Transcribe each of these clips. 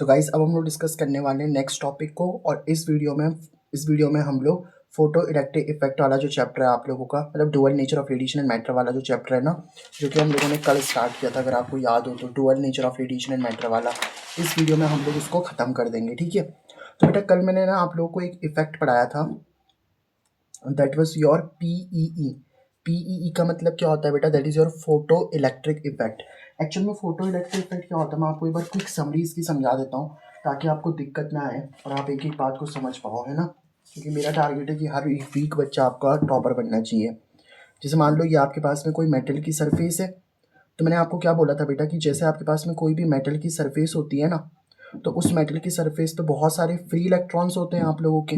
तो गाइस अब हम लोग डिस्कस करने वाले हैं नेक्स्ट टॉपिक को। और इस वीडियो में हम लोग फोटो इलेक्ट्रिक इफेक्ट वाला जो चैप्टर है आप लोगों का, मतलब dual nature of radiation and matter वाला जो चैप्टर है ना, जो कि हम लोगों ने कल स्टार्ट किया था, अगर आपको याद हो तो, dual nature of radiation and matter वाला। इस वीडियो में हम लोग उसको ख़त्म कर देंगे, ठीक है। तो बेटा कल मैंने ना आप लोगों को एक इफेक्ट पढ़ाया था, that was your PEE. PEE का मतलब क्या होता है बेटा? That is your photo electric effect. Actual में फोटो इलेक्ट्रिक इफेक्ट क्या होता है, मैं आपको एक बार क्विक समरी इसकी समझा देता हूँ, ताकि आपको दिक्कत ना आए और आप एक एक बात को समझ पाओ, है ना। क्योंकि मेरा टारगेट है कि हर वीक बच्चा आपका टॉपर बनना चाहिए। जैसे मान लो ये आपके पास में कोई मेटल की सरफेस है, तो मैंने आपको क्या बोला था बेटा कि जैसे आपके पास में कोई भी मेटल की सरफेस होती है ना, तो उस मेटल की सरफेस पे बहुत सारे फ्री इलेक्ट्रॉन्स होते हैं आप लोगों के,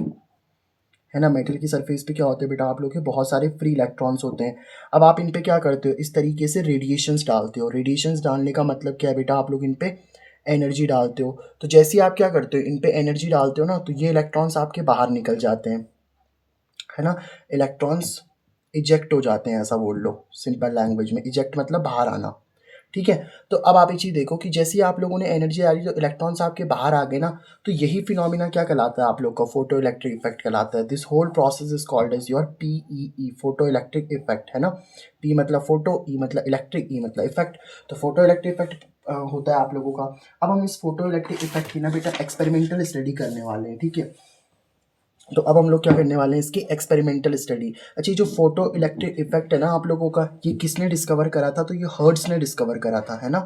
है ना। मेटल की सरफेस पे क्या होते हैं बेटा आप लोग के, बहुत सारे फ्री इलेक्ट्रॉन्स होते हैं। अब आप इन पे क्या करते हो, इस तरीके से रेडिएशंस डालते हो। रेडिएशंस डालने का मतलब क्या है बेटा, आप लोग इन पे एनर्जी डालते हो। तो जैसे ही आप क्या करते हो, इन पे एनर्जी डालते हो ना, तो ये इलेक्ट्रॉन्स आपके बाहर निकल जाते हैं, है ना। इलेक्ट्रॉन्स इजेक्ट हो जाते हैं, ऐसा बोल लो सिंपल लैंग्वेज में। इजेक्ट मतलब बाहर आना, ठीक है। तो अब आप एक चीज़ देखो कि जैसे ही आप लोगों ने एनर्जी आ रही, तो इलेक्ट्रॉन्स आपके बाहर आ गए ना, तो यही फिनोमिना क्या कहलाता है आप लोग का, फोटो इलेक्ट्रिक इफेक्ट कहलाता है। This whole process is called as your PEE, photo electric effect, है ना। पी मतलब फोटो, ई मतलब इलेक्ट्रिक, ई मतलब इफेक्ट। तो फोटो इलेक्ट्रिक इफेक्ट होता है आप लोगों का। अब हम इस फोटो इलेक्ट्रिक इफेक्ट की ना बेटा एक्सपेरिमेंटल स्टडी करने वाले हैं, ठीक है। तो अब हम लोग क्या करने वाले हैं, इसकी एक्सपेरिमेंटल स्टडी। अच्छा, ये जो फोटो इलेक्ट्रिक इफेक्ट है ना आप लोगों का, ये किसने डिस्कवर करा था? तो ये हर्ट्ज ने डिस्कवर करा था, है ना।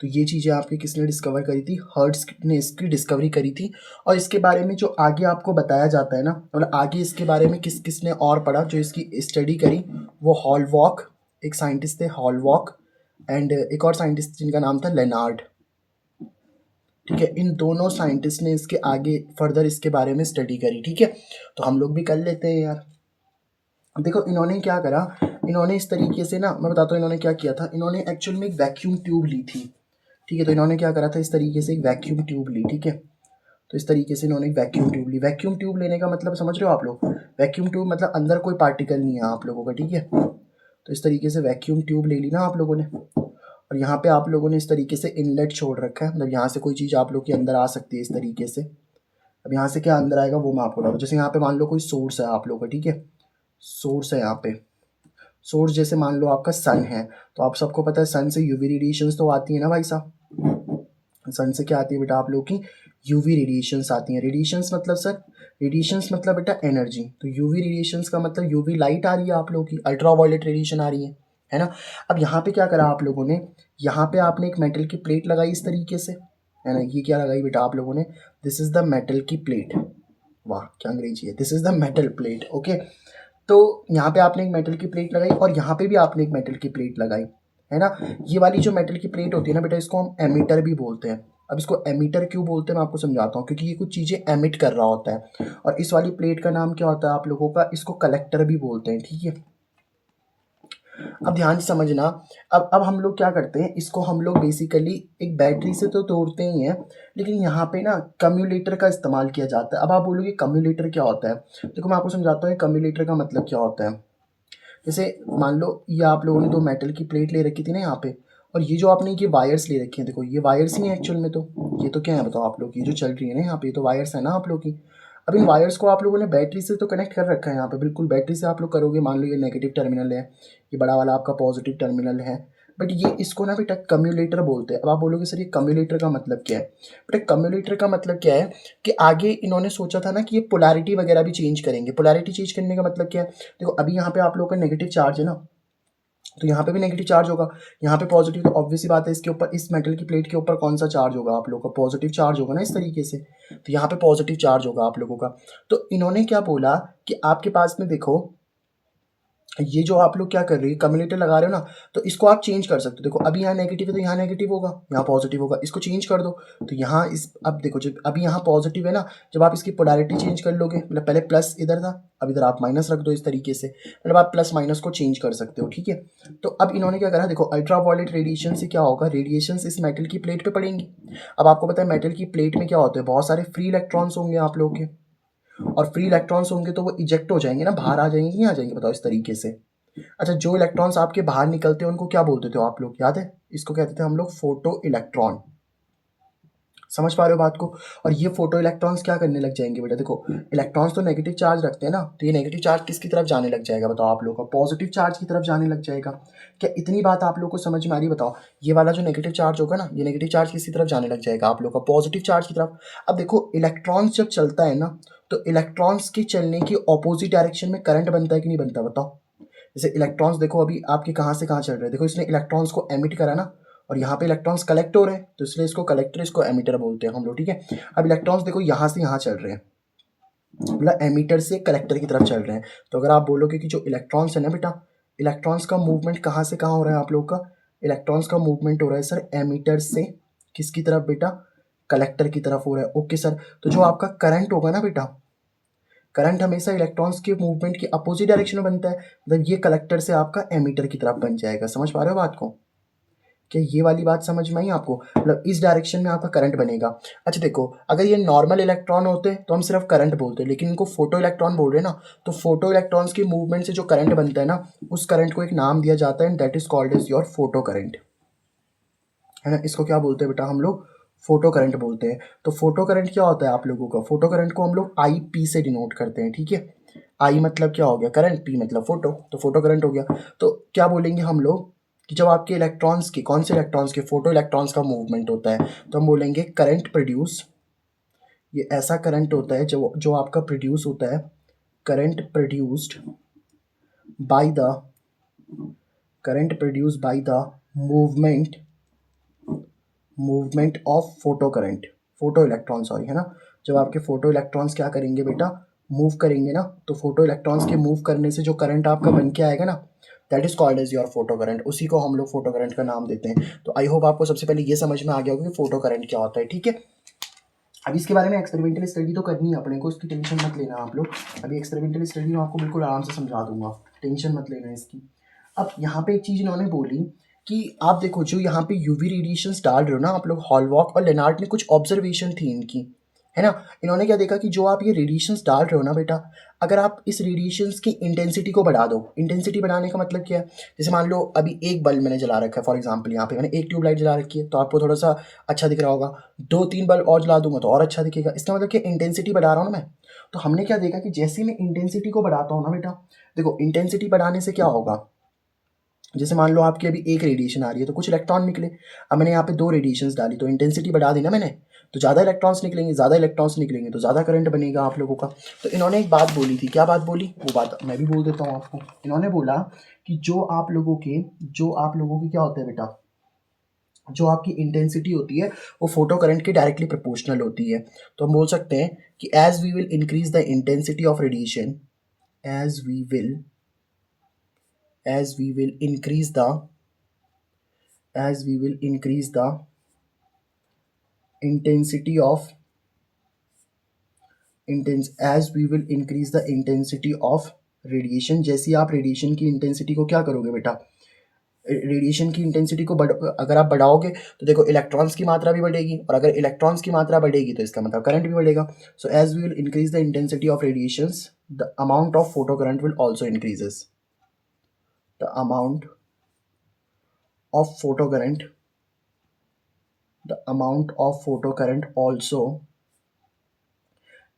तो ये चीज़ें आपकी किसने डिस्कवर करी थी? हर्ट्ज ने इसकी डिस्कवरी करी थी। और इसके बारे में जो आगे आपको बताया जाता है ना, मतलब आगे इसके बारे में किस किसने और पढ़ा, जो इसकी स्टडी करी, वो हॉलवॉक, एक साइंटिस्ट थे हॉलवॉक, एंड एक और साइंटिस्ट जिनका नाम था लेनार्ड, ठीक है। इन दोनों साइंटिस्ट ने इसके आगे फर्दर इसके बारे में स्टडी करी, ठीक है। तो हम लोग भी कर लेते हैं यार। देखो इन्होंने क्या करा, इन्होंने इस तरीके से ना, मैं बताता हूँ इन्होंने क्या किया था। इन्होंने एक्चुअल में एक वैक्यूम ट्यूब ली थी, ठीक है। तो इन्होंने क्या करा था, इस तरीके से एक वैक्यूम ट्यूब ली, ठीक है। तो इस तरीके से इन्होंने एक वैक्यूम ट्यूब ली। वैक्यूम ट्यूब लेने का मतलब समझ रहे हो आप लोग? वैक्यूम ट्यूब मतलब अंदर कोई पार्टिकल नहीं है आप लोगों का, ठीक है। तो इस तरीके से वैक्यूम ट्यूब ले ली ना आप लोगों ने, और यहाँ पे आप लोगों ने इस तरीके से इनलेट छोड़ रखा है, मतलब यहाँ से कोई चीज़ आप लोग के अंदर आ सकती है इस तरीके से। अब यहाँ से क्या अंदर आएगा वो मैं आपको बता दूँ। जैसे यहाँ पे मान लो कोई सोर्स है आप लोगों का, ठीक है। सोर्स है यहाँ पे, सोर्स जैसे मान लो आपका सन है, तो आप सबको पता है सन से यूवी रेडिएशंस तो आती है ना भाई साहब। सन से क्या आती है बेटा आप लोग की? यूवी रेडिएशंस आती हैं। रेडिएशंस मतलब सर, रेडिएशंस मतलब बेटा एनर्जी। तो यूवी रेडिएशंस का मतलब यूवी लाइट आ रही है आप लोगों की, अल्ट्रावायलेट रेडिएशन आ रही है ना। अब यहाँ पे क्या करा आप लोगों ने, यहाँ पे आपने एक मेटल की प्लेट लगाई इस तरीके से, है ना। ये क्या लगाई बेटा आप लोगों ने? दिस इज द मेटल की प्लेट। वाह क्या अंग्रेजी है, this is the metal plate, okay. तो यहाँ पे आपने एक मेटल की प्लेट लगाई, और यहाँ पे भी आपने एक मेटल की प्लेट लगाई, है ना। ये वाली जो मेटल की प्लेट होती है ना बेटा, इसको हम एमीटर भी बोलते हैं। अब इसको एमीटर क्यों बोलते हैं मैं आपको समझाता हूँ, क्योंकि ये कुछ चीज़ें एमिट कर रहा होता है। और इस वाली प्लेट का नाम क्या होता है आप लोगों का? इसको कलेक्टर भी बोलते हैं, ठीक है। अब ध्यान से समझना। अब हम लोग क्या करते हैं, इसको हम लोग बेसिकली एक बैटरी से तो तोड़ते ही हैं, लेकिन यहाँ पे ना कम्यूलेटर का इस्तेमाल किया जाता है। अब आप बोलोगे कम्यूलेटर क्या होता है? देखो मैं आपको समझाता हूँ कम्यूलेटर का मतलब क्या होता है। जैसे मान लो ये आप लोगों ने दो मेटल की प्लेट ले रखी थी ना यहाँ पे, और ये जो आपने ये वायर्स ले रखी हैं, देखो ये वायर्स ही हैं एक्चुअल में। तो ये तो क्या है बताओ आप लोग, ये जो चल रही है ना यहाँ पे, ये तो वायर्स है ना आप लोग की। अब इन वायर्स को आप लोगों ने बैटरी से तो कनेक्ट कर रखा है यहाँ पे, बिल्कुल बैटरी से आप लोग करोगे। मान लो ये नेगेटिव टर्मिनल है, ये बड़ा वाला आपका पॉजिटिव टर्मिनल है, बट ये इसको ना बेटा कम्यूलेटर बोलते हैं। अब आप बोलोगे सर ये कम्यूलेटर का मतलब क्या है? बेटा कम्यूलेटर का मतलब क्या है कि आगे इन्होंने सोचा था ना कि ये पोलैरिटी वगैरह भी चेंज करेंगे। पोलैरिटी चेंज करने का मतलब क्या है? देखो अभी यहाँ पे आप लोगों का नेगेटिव चार्ज है ना, तो यहाँ पे भी नेगेटिव चार्ज होगा, यहाँ पे पॉजिटिव। तो ऑब्वियस सी बात है, इसके ऊपर, इस मेटल की प्लेट के ऊपर कौन सा चार्ज होगा आप लोगों का? पॉजिटिव चार्ज होगा ना इस तरीके से। तो यहाँ पे पॉजिटिव चार्ज होगा आप लोगों का। तो इन्होंने क्या बोला कि आपके पास में देखो, ये जो आप लोग क्या कर रहे हो, कम्यूलेटर लगा रहे हो ना, तो इसको आप चेंज कर सकते हो। देखो अभी यहाँ नेगेटिव है, तो यहाँ नेगेटिव होगा, यहाँ पॉजिटिव होगा, इसको चेंज कर दो। तो यहाँ इस, अब देखो जब अभी यहाँ पॉजिटिव है ना, जब आप इसकी पोलैरिटी चेंज कर लोगे, मतलब पहले प्लस इधर था, अब इधर आप माइनस रख दो इस तरीके से, मतलब आप प्लस माइनस को चेंज कर सकते हो, ठीक है। तो अब इन्होंने क्या करा, देखो अल्ट्रावायलेट रेडिएशन से क्या होगा, रेडिएशन इस मेटल की प्लेट पे पड़ेंगी। अब आपको पता है मेटल की प्लेट में क्या होता है, बहुत सारे फ्री इलेक्ट्रॉन्स होंगे आप लोग के, और फ्री इलेक्ट्रॉन्स होंगे तो वो इजेक्ट हो जाएंगे ना, बाहर आ जाएंगे, नहीं आ जाएंगे बताओ इस तरीके से। अच्छा, जो इलेक्ट्रॉन्स आपके बाहर निकलते हैं उनको क्या बोलते थे आप लोग, याद है? इसको कहते थे हम लोग फोटो इलेक्ट्रॉन, समझ पा रहे हो बात को। और ये फोटो इलेक्ट्रॉन्स क्या करने लग जाएंगे बेटा, देखो इलेक्ट्रॉन्स तो नेगेटिव चार्ज रखते हैं ना, तो ये नेगेटिव चार्ज किसकी तरफ जाने लग जाएगा बताओ आप लोगों का, पॉजिटिव चार्ज की तरफ जाने लग जाएगा। क्या इतनी बात आप लोगों को समझ में आ रही है बताओ। ये वाला जो नेगेटिव चार्ज होगा ना, ये नेगेटिव चार्ज किसकी तरफ जाने लग जाएगा आप लोगों का, पॉजिटिव चार्ज की तरफ। अब देखो इलेक्ट्रॉन्स जब चलता है ना, तो इलेक्ट्रॉन्स के चलने की ऑपोजिट डायरेक्शन में करंट बनता है कि नहीं बनता बताओ। जैसे इलेक्ट्रॉन्स देखो अभी आपके कहाँ से कहाँ चल रहे हैं, देखो इसने इलेक्ट्रॉन्स को एमिट करा ना, और यहाँ पे इलेक्ट्रॉन्स कलेक्ट हो रहे हैं, तो इसलिए इसको कलेक्टर इसको एमिटर बोलते हैं हम लोग, ठीक है। अब इलेक्ट्रॉन्स देखो यहाँ से यहाँ चल रहे हैं, मतलब एमिटर से कलेक्टर की तरफ चल रहे हैं। तो अगर आप बोलोगे कि जो इलेक्ट्रॉन्स है ना बेटा, इलेक्ट्रॉन्स का मूवमेंट कहाँ से कहाँ हो रहा है आप लोग का, इलेक्ट्रॉन्स का मूवमेंट हो रहा है सर एमिटर से किसकी तरफ बेटा, कलेक्टर की तरफ हो रहा है। ओके सर, तो जो आपका करंट होगा ना बेटा, करंट हमेशा इलेक्ट्रॉन्स के मूवमेंट की अपोजिट डायरेक्शन में बनता है, मतलब ये कलेक्टर से आपका एमिटर की तरफ बन जाएगा। समझ पा रहे हो बात को, क्या ये वाली बात समझ में आई आपको, मतलब इस डायरेक्शन में आपका करंट बनेगा। अच्छा देखो, अगर ये नॉर्मल इलेक्ट्रॉन होते तो हम सिर्फ करंट बोलते, लेकिन इनको फोटो इलेक्ट्रॉन बोल रहे हैं ना, तो फोटो इलेक्ट्रॉन्स के मूवमेंट से जो करंट बनता है ना, उस करंट को एक नाम दिया जाता है, and that is called as your photo current, है ना। इसको क्या बोलते हैं बेटा हम लोग, फोटो करंट बोलते हैं। तो फोटो करंट क्या होता है आप लोगों का, फोटो करंट को हम लोग आई पी से डिनोट करते हैं, ठीक है। आई मतलब क्या हो गया करंट, पी मतलब फोटो, तो फोटो करंट हो गया। तो क्या बोलेंगे हम लोग कि जब आपके इलेक्ट्रॉन्स के, कौन से इलेक्ट्रॉन्स के, फोटो इलेक्ट्रॉन्स का मूवमेंट होता है, तो हम बोलेंगे करंट प्रोड्यूस, ये ऐसा करंट होता है जो जो आपका प्रोड्यूस होता है, current produced by the, current produce by the movement, movement of photo current, photo electron sorry, है ना। जब आपके फोटो इलेक्ट्रॉन्स क्या करेंगे बेटा, मूव करेंगे ना, तो फोटो इलेक्ट्रॉन्स के मूव करने से जो करंट आपका बन के आएगा ना, that is called as your photo current, उसी को हम लोग फोटो करंट का नाम देते हैं। तो आई होप आपको सबसे पहले ये समझ में आ गया होगा कि फोटो करंट क्या होता है, ठीक है। अभी इसके बारे में एक्सपेरिमेंटल स्टडी तो करनी है अपने को, इसकी टेंशन मत लेना आप लोग। अभी एक्सपेरिमेंटल स्टडी में आपको बिल्कुल आराम से समझा दूंगा, टेंशन मत लेना इसकी। अब यहाँ पे एक चीज़ इन्होंने बोली कि आप देखो जो यहाँ पे यूवी रेडिएशंस डाल रहे हो ना आप लोग, हॉलवॉक और लेनार्ड ने कुछ ऑब्जर्वेशन थी इनकी, है ना। इन्होंने क्या देखा कि जो आप ये रेडिएशंस डाल रहे हो ना बेटा, अगर आप इस रेडिएशंस की इंटेंसिटी को बढ़ा दो, इंटेंसिटी बढ़ाने का मतलब क्या है, जैसे मान लो अभी एक बल्ब मैंने जला रखा है, फॉर एग्जांपल यहाँ पे मैंने एक ट्यूबलाइट जला रखी है, तो आपको थोड़ा सा अच्छा दिख रहा होगा, दो तीन बल्ब और जला दूंगा तो और अच्छा दिखेगा, इसका मतलब कि इंटेंसिटी बढ़ा रहा हूँ ना मैं। तो हमने क्या देखा कि जैसे मैं इंटेंसिटी को बढ़ाता हूँ ना बेटा, देखो इंटेंसिटी बढ़ाने से क्या होगा, जैसे मान लो आपकी अभी एक रेडिएशन आ रही है तो कुछ इलेक्ट्रॉन निकले, अब मैंने यहाँ पे दो रेडिएशंस डाली तो इंटेंसिटी बढ़ा दी ना मैंने, तो ज़्यादा इलेक्ट्रॉन्स निकलेंगे, ज़्यादा इलेक्ट्रॉन्स निकलेंगे तो ज़्यादा करंट बनेगा आप लोगों का। तो इन्होंने एक बात बोली थी, क्या बात बोली, वो बात मैं भी बोल देता हूँ आपको। इन्होंने बोला कि जो आप लोगों की क्या होता है बेटा, जो आपकी इंटेंसिटी होती है वो फोटो करंट के डायरेक्टली प्रोपोर्शनल होती है। तो हम बोल सकते हैं कि as we will increase the intensity of radiation, as we will as we will increase the as we will increase the intensity of as we will increase the intensity of radiation, जैसे आप radiation की intensity को क्या करोगे बेटा, radiation की intensity को अगर आप बढ़ाओगे तो देखो इलेक्ट्रॉन्स की मात्रा भी बढ़ेगी, और अगर इलेक्ट्रॉन्स की मात्रा बढ़ेगी तो इसका मतलब करंट भी बढ़ेगा। So as we will increase the intensity of radiations, the amount of photo current will also increases, the amount of photocurrent, the amount of photocurrent also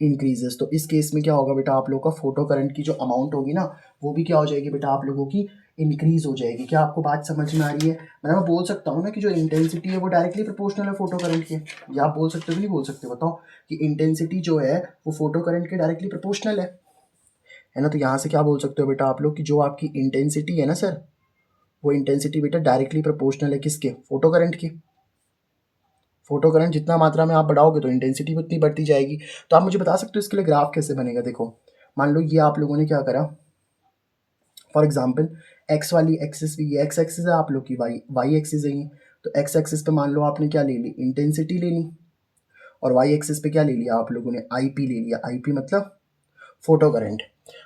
increases. तो इस केस में क्या होगा बेटा, आप लोगों का फोटो करंट की जो अमाउंट होगी ना, वो भी क्या हो जाएगी बेटा आप लोगों की, इंक्रीज हो जाएगी। क्या आपको बात समझ में आ रही है, मैं बोल सकता हूँ ना कि जो इंटेंसिटी है वो डायरेक्टली प्रोपोर्शनल है फोटो करंट के, या आप बोल सकते हो कि नहीं बोल सकते, बताओ कि इंटेंसिटी जो है वो फोटो करंट के डायरेक्टली प्रोपोर्शनल है ना। तो यहाँ से क्या बोल सकते हो बेटा आप लोग कि जो आपकी इंटेंसिटी है ना सर, वो इंटेंसिटी बेटा डायरेक्टली प्रोपोर्शनल है किसके, फोटो करंट की। फोटो करंट जितना मात्रा में आप बढ़ाओगे तो इंटेंसिटी उतनी बढ़ती जाएगी। तो आप मुझे बता सकते हो इसके लिए ग्राफ कैसे बनेगा, देखो मान लो ये आप लोगों ने क्या करा, फॉर एग्जांपल एक्स वाली एक्सिस भी, ये एक्स एक्सिस है आप लोग की, वाई एक्सिस है ये, तो एक्स एक्सिस पे मान लो आपने क्या ले ली, इंटेंसिटी ले ली, और वाई एक्सिस पे क्या ले लिया आप लोगों ने, आई पी ले लिया, आई पी मतलब फोटो करंट।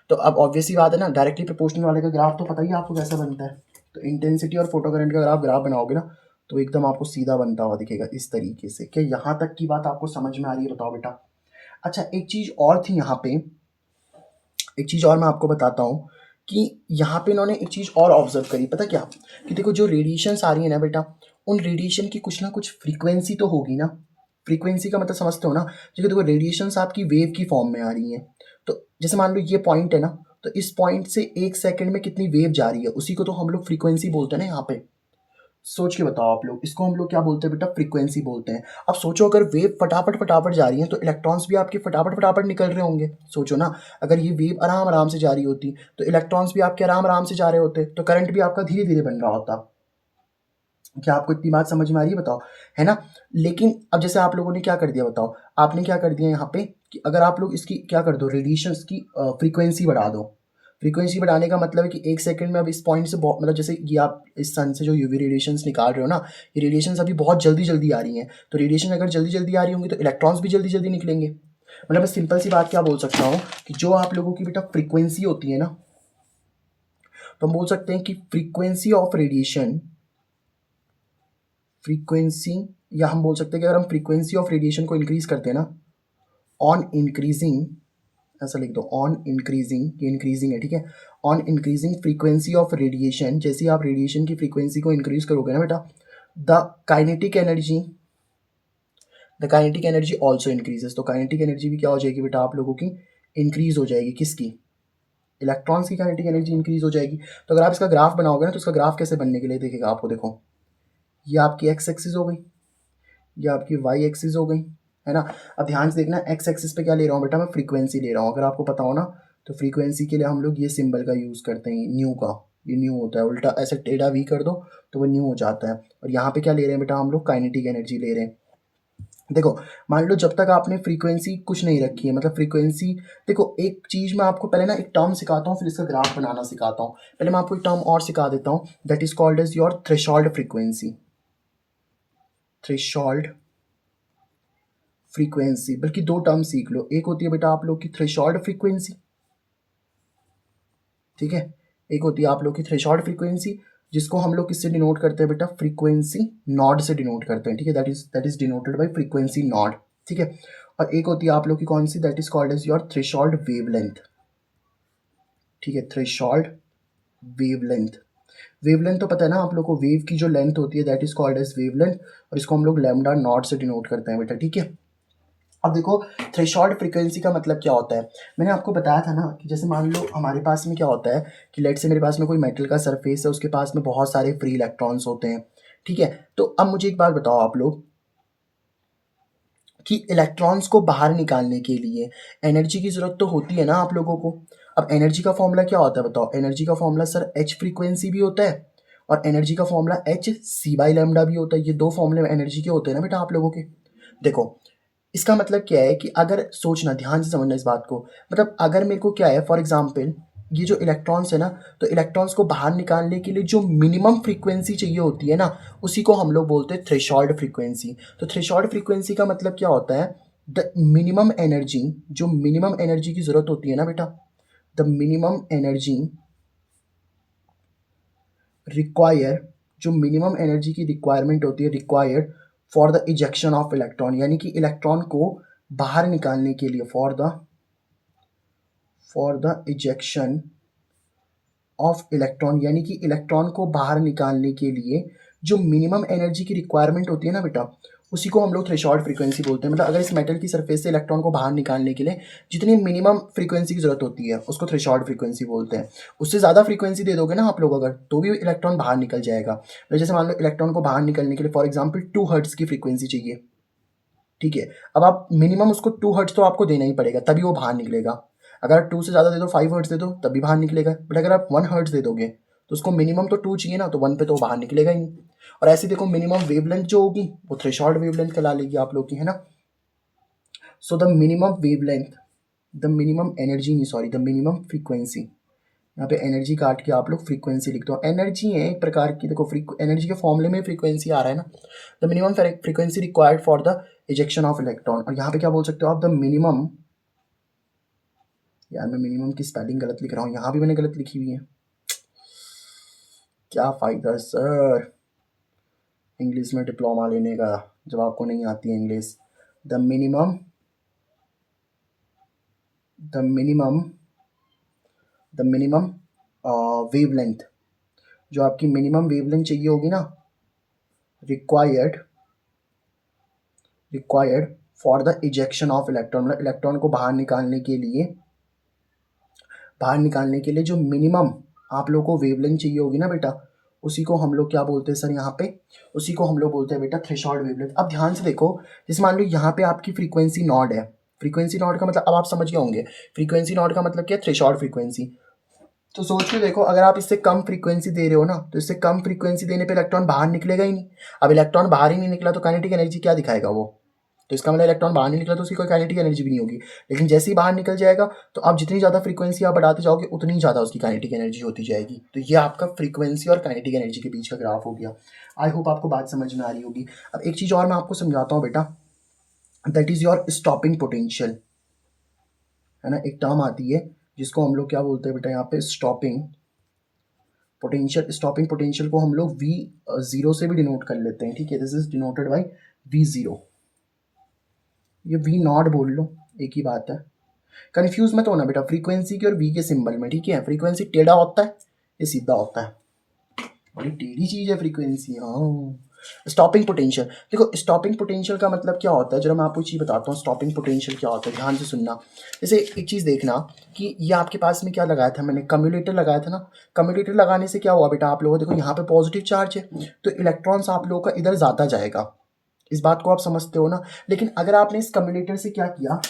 तो अब ऑब्वियसली बात है ना, डायरेक्टली प्रोपोर्शनल वाले का ग्राफ तो पता ही है आपको कैसा बनता है, तो इंटेंसिटी और फोटो करंट का अगर आप ग्राफ बनाओगे ना, तो एकदम आपको सीधा बनता हुआ दिखेगा इस तरीके से। क्या यहाँ तक की बात आपको समझ में आ रही है, बताओ बेटा। अच्छा एक चीज़ और थी यहाँ पे, एक चीज़ और मैं आपको बताता हूँ कि यहाँ पे इन्होंने एक चीज़ और ऑब्जर्व करी, पता क्या, कि देखो जो रेडिएशंस आ रही है ना बेटा, उन रेडिएशन की कुछ ना कुछ फ्रीक्वेंसी तो होगी ना, फ्रीक्वेंसी का मतलब समझते हो ना, जैसे देखो रेडिएशंस आपकी वेव की फॉर्म में आ रही हैं, तो जैसे मान लो ये पॉइंट है ना, तो इस पॉइंट से 1 सेकंड में कितनी वेव जा रही है, उसी को तो हम लोग फ्रीक्वेंसी बोलते हैं ना। यहाँ पे सोच के बताओ आप लोग, इसको हम लोग क्या बोलते हैं बेटा, फ्रीक्वेंसी बोलते हैं। अब सोचो अगर वेव फटाफट फटाफट जा रही है तो इलेक्ट्रॉन्स भी आपके फटाफट फटाफट निकल रहे होंगे। सोचो ना, अगर ये वेव आराम आराम से जा रही होती तो इलेक्ट्रॉन्स भी आपके आराम आराम से जा रहे होते, तो करंट भी आपका धीरे धीरे बन रहा होता। क्या आपको इतनी बात समझ में आ रही है बताओ, है ना। लेकिन अब जैसे आप लोगों ने क्या कर दिया बताओ, आपने क्या कर दिया यहाँ पे कि अगर आप लोग इसकी क्या कर दो, रेडिएशंस की फ्रीक्वेंसी बढ़ा दो। फ्रीक्वेंसी बढ़ाने का मतलब है कि 1 सेकंड में अब इस पॉइंट से बहुत, मतलब जैसे ये आप इस सन से जो यूवी रेडिएशंस निकाल रहे हो ना, ये रेडिएशंस अभी बहुत जल्दी जल्दी आ रही हैं, तो रेडिएशन अगर जल्दी जल्दी आ रही होंगी तो इलेक्ट्रॉन्स भी जल्दी जल्दी निकलेंगे। मतलब मैं सिंपल सी बात क्या बोल सकता हूँ कि जो आप लोगों की बेटा फ्रीक्वेंसी होती है ना, तो हम बोल सकते हैं कि फ्रीक्वेंसी ऑफ रेडिएशन, फ्रीक्वेंसी, या हम बोल सकते हैं कि अगर हम फ्रीक्वेंसी ऑफ रेडिएशन को इंक्रीज करते हैं ना, ऑन इंक्रीजिंग, ऐसा लिख दो, ऑन इंक्रीजिंग, ये इंक्रीजिंग है, ठीक है। On increasing frequency of radiation, जैसे ही आप रेडिएशन की फ्रीक्वेंसी को इंक्रीज करोगे ना बेटा, the kinetic energy, the kinetic energy also increases, तो काइनेटिक एनर्जी भी क्या हो जाएगी बेटा आप लोगों की, इंक्रीज हो जाएगी। किसकी, इलेक्ट्रॉन्स की काइनेटिक एनर्जी इंक्रीज हो जाएगी। तो अगर आप इसका ग्राफ बनाओगे ना, तो इसका ग्राफ कैसे बनने के लिए देखेगा आपको, देखो ये आपकी एक्स एक्सिस हो गई, ये आपकी वाई एक्सिस हो गई, है ना। अब ध्यान से देखना, एक्स एक्सिस पे क्या ले रहा हूँ बेटा, मैं फ्रीक्वेंसी ले रहा हूँ। अगर आपको पता हो ना, तो फ्रीक्वेंसी के लिए हम लोग ये सिंबल का यूज़ करते हैं, न्यू का, ये न्यू होता है, उल्टा ऐसे टेढ़ा वी कर दो तो वो न्यू हो जाता है। और यहाँ पे क्या ले रहे हैं बेटा, हम लोग काइनेटिक एनर्जी ले रहे हैं। देखो मान लो जब तक आपने फ्रीक्वेंसी कुछ नहीं रखी है, मतलब फ्रीक्वेंसी, देखो एक चीज़ मैं आपको पहले ना एक टर्म सिखाता हूँ, फिर इसका ग्राफ बनाना सिखाता हूँ। पहले मैं आपको एक टर्म और सिखा देता हूँ, that is called as your threshold frequency, threshold frequency. बल्कि दो टर्म सीख लो, एक होती है बेटा आप लोग की थ्रेशोल्ड फ्रीक्वेंसी, ठीक है, एक होती है आप लोग की थ्रेशोल्ड फ्रीक्वेंसी, जिसको हम लोग किससे डिनोट करते हैं बेटा, फ्रीक्वेंसी नॉड से डिनोट करते हैं, ठीक है, that is denoted by frequency naught, ठीक है। और एक होती है आप लोग की कौन सी, that is called as your threshold wavelength, ठीक है, थ्रेशोल्ड वेवलेंथ। वेवलेंथ तो पता है ना आप लोग को, वेव की जो लेंथ होती है that is called as wavelength, और इसको हम लोग लैम्डा नॉट से डिनोट करते हैं बेटा, ठीक है। अब देखो थ्रेशोल्ड फ्रीक्वेंसी का मतलब क्या होता है, मैंने आपको बताया था ना कि जैसे मान लो हमारे पास में क्या होता है कि लेट से मेरे पास में कोई मेटल का सरफेस है, उसके पास में बहुत सारे फ्री इलेक्ट्रॉन्स होते हैं, ठीक है। तो अब मुझे एक बात बताओ आप लोग कि इलेक्ट्रॉन्स को बाहर निकालने के लिए एनर्जी की ज़रूरत तो होती है ना आप लोगों को। अब एनर्जी का फॉर्मूला क्या होता है बताओ, एनर्जी का फॉर्मूला सर एच फ्रीक्वेंसी भी होता है और एनर्जी का formula H C by lambda भी होता है। ये दो फॉर्मूले एनर्जी के होते हैं ना बेटा आप लोगों के। देखो इसका मतलब क्या है कि अगर सोचना, ध्यान से समझना इस बात को, मतलब अगर मेरे को क्या है, फॉर एग्जांपल ये जो इलेक्ट्रॉन्स है ना, तो इलेक्ट्रॉन्स को बाहर निकालने के लिए जो मिनिमम फ्रीक्वेंसी चाहिए होती है ना, उसी को हम लोग बोलते हैं थ्रेशोल्ड फ्रीक्वेंसी। तो थ्रेशोल्ड फ्रीक्वेंसी का मतलब क्या होता है, द मिनिमम एनर्जी, जो मिनिमम एनर्जी की ज़रूरत होती है ना बेटा, द मिनिमम एनर्जी रिक्वायर, जो मिनिमम एनर्जी की रिक्वायरमेंट होती है, required for the ejection of electron, यानी कि इलेक्ट्रॉन को बाहर निकालने के लिए, for the ejection of electron, यानी कि इलेक्ट्रॉन को बाहर निकालने के लिए जो मिनिमम एनर्जी की रिक्वायरमेंट होती है ना बेटा, उसी को हम लोग थ्रेशोल्ड फ्रीक्वेंसी बोलते हैं। मतलब अगर इस मेटल की सरफेस से इलेक्ट्रॉन को बाहर निकालने के लिए जितनी मिनिमम फ्रीक्वेंसी की जरूरत होती है उसको थ्रेशोल्ड फ्रीक्वेंसी बोलते हैं। उससे ज़्यादा फ्रीक्वेंसी दे दोगे ना आप लोग अगर, तो भी इलेक्ट्रॉन बाहर निकल जाएगा। तो जैसे मान लो इलेक्ट्रॉन को बाहर निकलने के लिए फॉर एग्जाम्पल 2 हर्ट्ज की फ्रीक्वेंसी चाहिए, ठीक है। अब आप मिनिमम उसको 2 हर्ट्ज तो आपको देना ही पड़ेगा तभी वो बाहर निकलेगा। अगर 2 से ज़्यादा दे दो, 5 हर्ट्ज दे दो, तब भी बाहर निकलेगा। बट अगर आप 1 हर्ट्ज दे दोगे तो उसको मिनिमम तो 2 चाहिए ना, तो 1 पे तो वो बाहर निकलेगा ही नहीं। और ऐसे देखो मिनिमम वेवलेंथ जो होगी वो थ्रेशोल्ड वेवलेंथ कहला लेगी आप लोग की, है ना। So the minimum wavelength, the minimum energy नहीं, सॉरी, द मिनिमम फ्रीक्वेंसी, यहाँ पे एनर्जी काट के आप लोग फ्रीक्वेंसी लिख दो। एनर्जी है एक प्रकार की, देखो एनर्जी के फॉर्मूले में फ्रीक्वेंसी आ रहा है ना। The minimum frequency required for the ejection of electron, और यहाँ पे क्या बोल सकते हो आप, द मिनिमम, यार मैं मिनिमम की स्पेलिंग गलत लिख रहा हूँ, यहाँ भी मैंने गलत लिखी हुई है, क्या फ़ायदा सर इंग्लिश में डिप्लोमा लेने का जब आपको नहीं आती है English. The minimum, the minimum, the minimum wavelength, जो आपकी मिनिमम वेवलेंथ चाहिए होगी ना, required, required for the ejection of electron, मतलब इलेक्ट्रॉन को बाहर निकालने के लिए जो मिनिमम आप लोग को वेवलेंथ चाहिए होगी ना बेटा, उसी को हम लोग क्या बोलते हैं सर यहाँ पे, उसी को हम लोग बोलते हैं बेटा थ्रेशोल्ड वेवलेंथ। अब ध्यान से देखो, जैसे मान लो यहाँ पे आपकी फ्रीक्वेंसी नॉड है, फ्रीक्वेंसी नॉड का मतलब अब आप समझ गए होंगे, फ्रीक्वेंसी नॉड का मतलब क्या है, थ्रेशोल्ड फ्रीक्वेंसी। तो सोच के देखो, अगर आप इससे कम फ्रीक्वेंसी दे रहे हो ना, तो इससे कम फ्रीक्वेंसी देने पे इलेक्ट्रॉन बाहर निकलेगा ही नहीं। अब इलेक्ट्रॉन बाहर ही नहीं निकला तो काइनेटिक एनर्जी क्या दिखाएगा वो, तो इसका मतलब इलेक्ट्रॉन बाहर नहीं निकला तो उसकी कोई काइनेटिक एनर्जी भी नहीं होगी। लेकिन जैसे ही बाहर निकल जाएगा तो आप जितनी ज़्यादा फ्रीक्वेंसी आप बढ़ाते जाओगे उतनी ज़्यादा उसकी काइनेटिक एनर्जी होती जाएगी। तो ये आपका फ्रीक्वेंसी और काइनेटिक एनर्जी के बीच का ग्राफ हो गया। आई होप आपको बात समझ में आ रही होगी। अब एक चीज़ और मैं आपको समझाता हूँ बेटा, that is your stopping potential, है ना। एक टर्म आती है जिसको हम लोग क्या बोलते हैं बेटा, यहाँ पे स्टॉपिंग पोटेंशियल। स्टॉपिंग पोटेंशियल को हम लोग V0 से भी डिनोट कर लेते हैं, ठीक है। This is denoted by V0, ये V0 बोल लो, एक ही बात है। कंफ्यूज मत होना बेटा फ्रीक्वेंसी के और V के सिंबल में, ठीक है। फ्रीक्वेंसी टेढ़ा होता है, ये सीधा होता है, बड़ी टेढ़ी चीज़ है फ्रीक्वेंसी। हाँ, स्टॉपिंग पोटेंशियल, देखो स्टॉपिंग पोटेंशियल का मतलब क्या होता है, जरा मैं आपको चीज़ बताता हूँ स्टॉपिंग पोटेंशियल क्या होता है, ध्यान से सुनना। जैसे एक चीज़ देखना कि ये आपके पास में क्या लगाया था मैंने, कम्युलेटर लगाया था ना। कम्युलेटर लगाने से क्या हुआ बेटा, आप लोगों देखो यहाँ पे पॉजिटिव चार्ज है, तो इलेक्ट्रॉन्स आप लोगों का इधर ज़्यादा जाएगा, इस बात को आप समझते हो ना। लेकिन अगर आपने इस कम्युलेटर से क्या किया,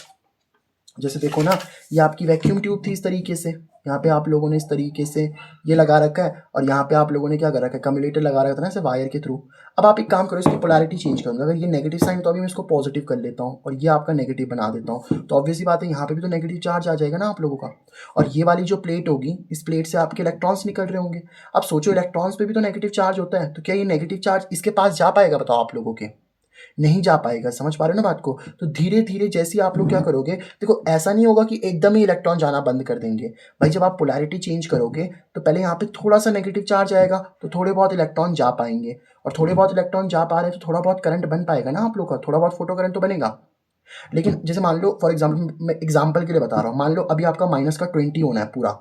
जैसे देखो ना, ये आपकी वैक्यूम ट्यूब थी इस तरीके से, यहाँ पे आप लोगों ने इस तरीके से ये लगा रखा है, और यहाँ पे आप लोगों ने क्या कर रखा है, कम्युलेटर लगा रखा था ना ऐसे वायर के थ्रू। अब आप एक काम करो, इसकी पोलैरिटी चेंज करूँगा, अगर ये नेगेटिव साइन तो अभी मैं इसको पॉजिटिव कर लेता हूँ और ये आपका नेगेटिव बना देता हूँ, तो ऑब्वियसली बात है यहाँ पे भी तो नेगेटिव चार्ज आ जाएगा ना आप लोगों का। और ये वाली जो प्लेट होगी, इस प्लेट से आपके इलेक्ट्रॉन्स निकल रहे होंगे। अब सोचो इलेक्ट्रॉन्स पे भी तो नेगेटिव चार्ज होता है, तो क्या ये नेगेटिव चार्ज इसके पास जा पाएगा, बताओ आप लोगों के, नहीं जा पाएगा। समझ पा रहे हो ना बात को। तो धीरे धीरे जैसे आप लोग क्या करोगे, देखो ऐसा नहीं होगा कि एकदम ही इलेक्ट्रॉन जाना बंद कर देंगे भाई। जब आप पोलैरिटी चेंज करोगे तो पहले यहाँ पे थोड़ा सा नेगेटिव चार्ज आएगा, तो थोड़े बहुत इलेक्ट्रॉन जा पाएंगे, और थोड़े बहुत इलेक्ट्रॉन जा पा रहे हैं तो थोड़ा बहुत करंट बन पाएगा ना आप लोग का, थोड़ा बहुत फोटो करंट तो बनेगा। लेकिन जैसे मान लो फॉर एग्जाम्पल, मैं एग्जाम्पल के लिए बता रहा हूँ, मान लो अभी आपका माइनस का 20 होना है, पूरा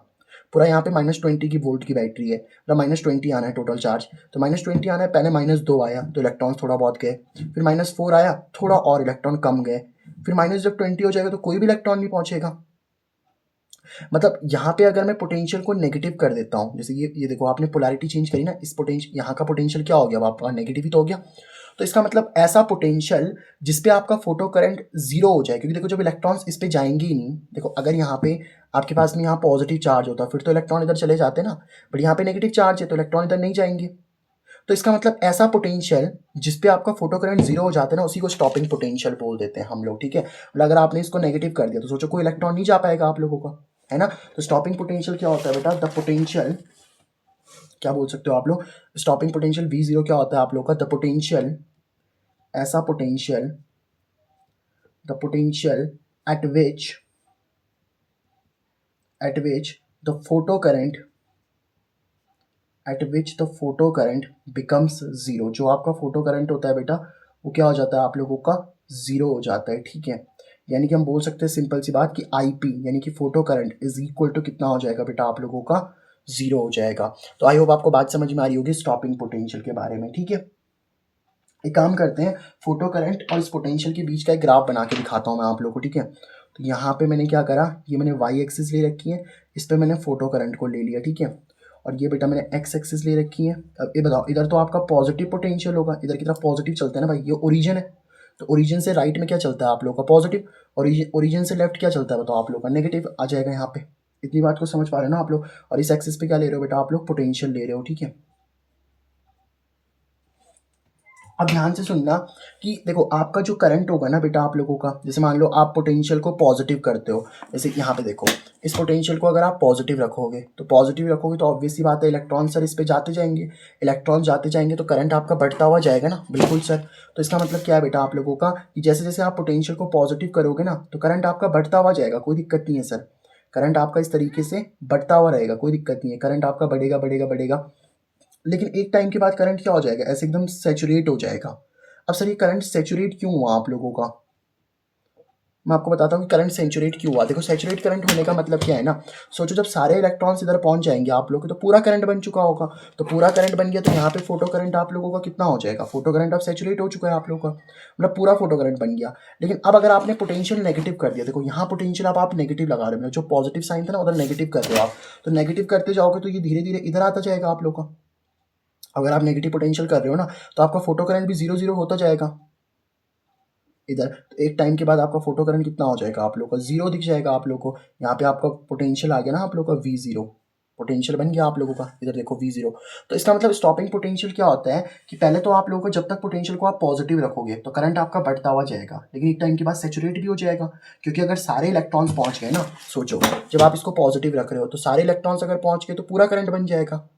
पूरा यहाँ पे -20 की वोल्ट की बैटरी है, मतलब -20 आना है टोटल चार्ज। तो -20 आना है, पहले -2 आया तो इलेक्ट्रॉन थोड़ा बहुत गए, फिर -4 आया, थोड़ा और इलेक्ट्रॉन कम गए, फिर माइनस जब 20 हो जाएगा तो कोई भी इलेक्ट्रॉन नहीं पहुंचेगा। मतलब यहाँ पे अगर मैं पोटेंशियल को नेगेटिव कर देता हूँ, जैसे ये देखो आपने पोलैरिटी चेंज करी ना, इस पोटेंशियल यहाँ का पोटेंशियल क्या हो गया, अब आपका नेगेटिव ही तो हो गया। तो इसका मतलब ऐसा पोटेंशियल जिसपे आपका फोटो करंट जीरो हो जाए, क्योंकि देखो जब इलेक्ट्रॉन्स इस पे जाएंगे ही नहीं। देखो अगर यहाँ पे आपके पास में यहाँ पॉजिटिव चार्ज होता फिर तो इलेक्ट्रॉन इधर चले जाते ना, बट यहाँ पे नेगेटिव चार्ज है तो इलेक्ट्रॉन इधर नहीं जाएंगे। तो इसका मतलब ऐसा पोटेंशियल जिसपे आपका फोटो करंट जीरो हो जाता है ना, उसी को स्टॉपिंग पोटेंशियल बोल देते हैं हम लोग, ठीक है। मतलब अगर आपने इसको नेगेटिव कर दिया तो सोचो कोई इलेक्ट्रॉन नहीं जा पाएगा आप लोगों का, है ना। तो स्टॉपिंग पोटेंशियल क्या होता है बेटा, द पोटेंशियल, क्या बोल सकते हो आप लोग, स्टॉपिंग पोटेंशियल V0 क्या होता है आप लोग का, द पोटेंशियल, ऐसा potential, the potential at which the photo current eight which the photo current becomes zero. जो आपका फोटो करंट होता है बेटा वो क्या हो जाता है आप लोगों का, जीरो हो जाता है, ठीक है। यानी कि हम बोल सकते हैं सिंपल सी बात कि IP यानी कि photo current is equal to कितना हो जाएगा बेटा आप लोगों का, जीरो हो जाएगा। तो आई होप आपको बात समझ में आ रही होगी स्टॉपिंग पोटेंशियल के बारे में, ठीक है। एक काम करते हैं, फोटो करंट और इस पोटेंशियल के बीच का एक ग्राफ बना के दिखाता हूँ मैं आप लोगों को, ठीक है। तो यहाँ पे मैंने क्या करा, ये मैंने वाई एक्सिस ले रखी है, इस पर मैंने फोटो करंट को ले लिया, ठीक है। और ये बेटा मैंने एक्स एक्सिस ले रखी है। अब ये बताओ, इधर तो आपका पॉजिटिव पोटेंशियल होगा, इधर की तरफ पॉजिटिव चलता है ना भाई, ये ओरिजिन है। तो ओरिजिन से राइट में क्या चलता है आप लोग का, पॉजिटिव। ओरिजिन से लेफ्ट क्या चलता है बताओ आप लोग का, नेगेटिव आ जाएगा यहाँ पे। इतनी बात को समझ पा रहे हो ना आप लोग। और इस एक्सिस पे क्या ले रहे हो बेटा आप लोग, पोटेंशियल ले रहे हो, ठीक है। अब ध्यान से सुनना कि देखो आपका जो करंट होगा ना बेटा आप लोगों का, जैसे मान लो आप पोटेंशियल को पॉजिटिव करते हो, जैसे यहाँ पे देखो इस पोटेंशियल को अगर आप पॉजिटिव रखोगे तो ऑब्वियस सी बात है इलेक्ट्रॉन सर इस पे जाते जाएंगे, इलेक्ट्रॉन जाते जाएंगे तो करंट आपका बढ़ता हुआ जाएगा ना, बिल्कुल सर। तो इसका मतलब क्या है बेटा आप लोगों का, कि जैसे जैसे आप पोटेंशियल को पॉजिटिव करोगे ना तो करंट आपका बढ़ता हुआ जाएगा, कोई दिक्कत नहीं है सर। करंट आपका इस तरीके से बढ़ता हुआ रहेगा, कोई दिक्कत नहीं है, करंट आपका बढ़ेगा बढ़ेगा बढ़ेगा। लेकिन एक टाइम के बाद करंट क्या हो जाएगा, ऐसे एकदम सैचुरेट हो जाएगा। अब सर ये करंट सैचुरेट क्यों हुआ आप लोगों का, मैं आपको बताता हूँ कि करंट सेचुरेट क्यों हुआ। देखो सैचुरेट करंट होने का मतलब क्या है ना, सोचो जब सारे इलेक्ट्रॉन्स इधर पहुंच जाएंगे आप लोग के तो पूरा करंट बन चुका होगा। तो पूरा करंट बन गया तो यहाँ पे फोटो करंट आप लोगों का कितना हो जाएगा, फोटो करंट अब सैचुरेट हो चुका है आप लोगों का, मतलब पूरा फोटो करंट बन गया। लेकिन अब अगर आपने पोटेंशियल नेगेटिव कर दिया, देखो यहाँ पोटेंशियल अब आप नेगेटिव लगा रहे हो, जो पॉजिटिव साइन था ना उधर नेगेटिव कर रहे हो आप, तो नेगेटिव करते जाओगे तो ये धीरे धीरे इधर आता जाएगा आप लोग का। अगर आप नेगेटिव पोटेंशियल कर रहे हो ना तो आपका फोटो करंट भी जीरो जीरो होता जाएगा इधर। तो एक टाइम के बाद आपका फोटो करंट कितना हो जाएगा आप लोग का, जीरो दिख जाएगा आप लोग को। यहाँ पे आपका पोटेंशियल आ गया ना आप लोग का वी जीरो, पोटेंशियल बन गया आप लोगों का, इधर देखो वी जीरो। तो इसका मतलब स्टॉपिंग पोटेंशियल क्या होता है कि पहले तो आप लोगों को जब तक पोटेंशियल को आप पॉजिटिव रखोगे तो करंट आपका बढ़ता हुआ जाएगा, लेकिन एक टाइम के बाद सेचुरेट भी हो जाएगा, क्योंकि अगर सारे इलेक्ट्रॉन्स पहुंच गए ना, सोचो जब आप इसको पॉजिटिव रख रहे हो तो सारे इलेक्ट्रॉन्स अगर पहुंच गए तो पूरा करंट बन जाएगा।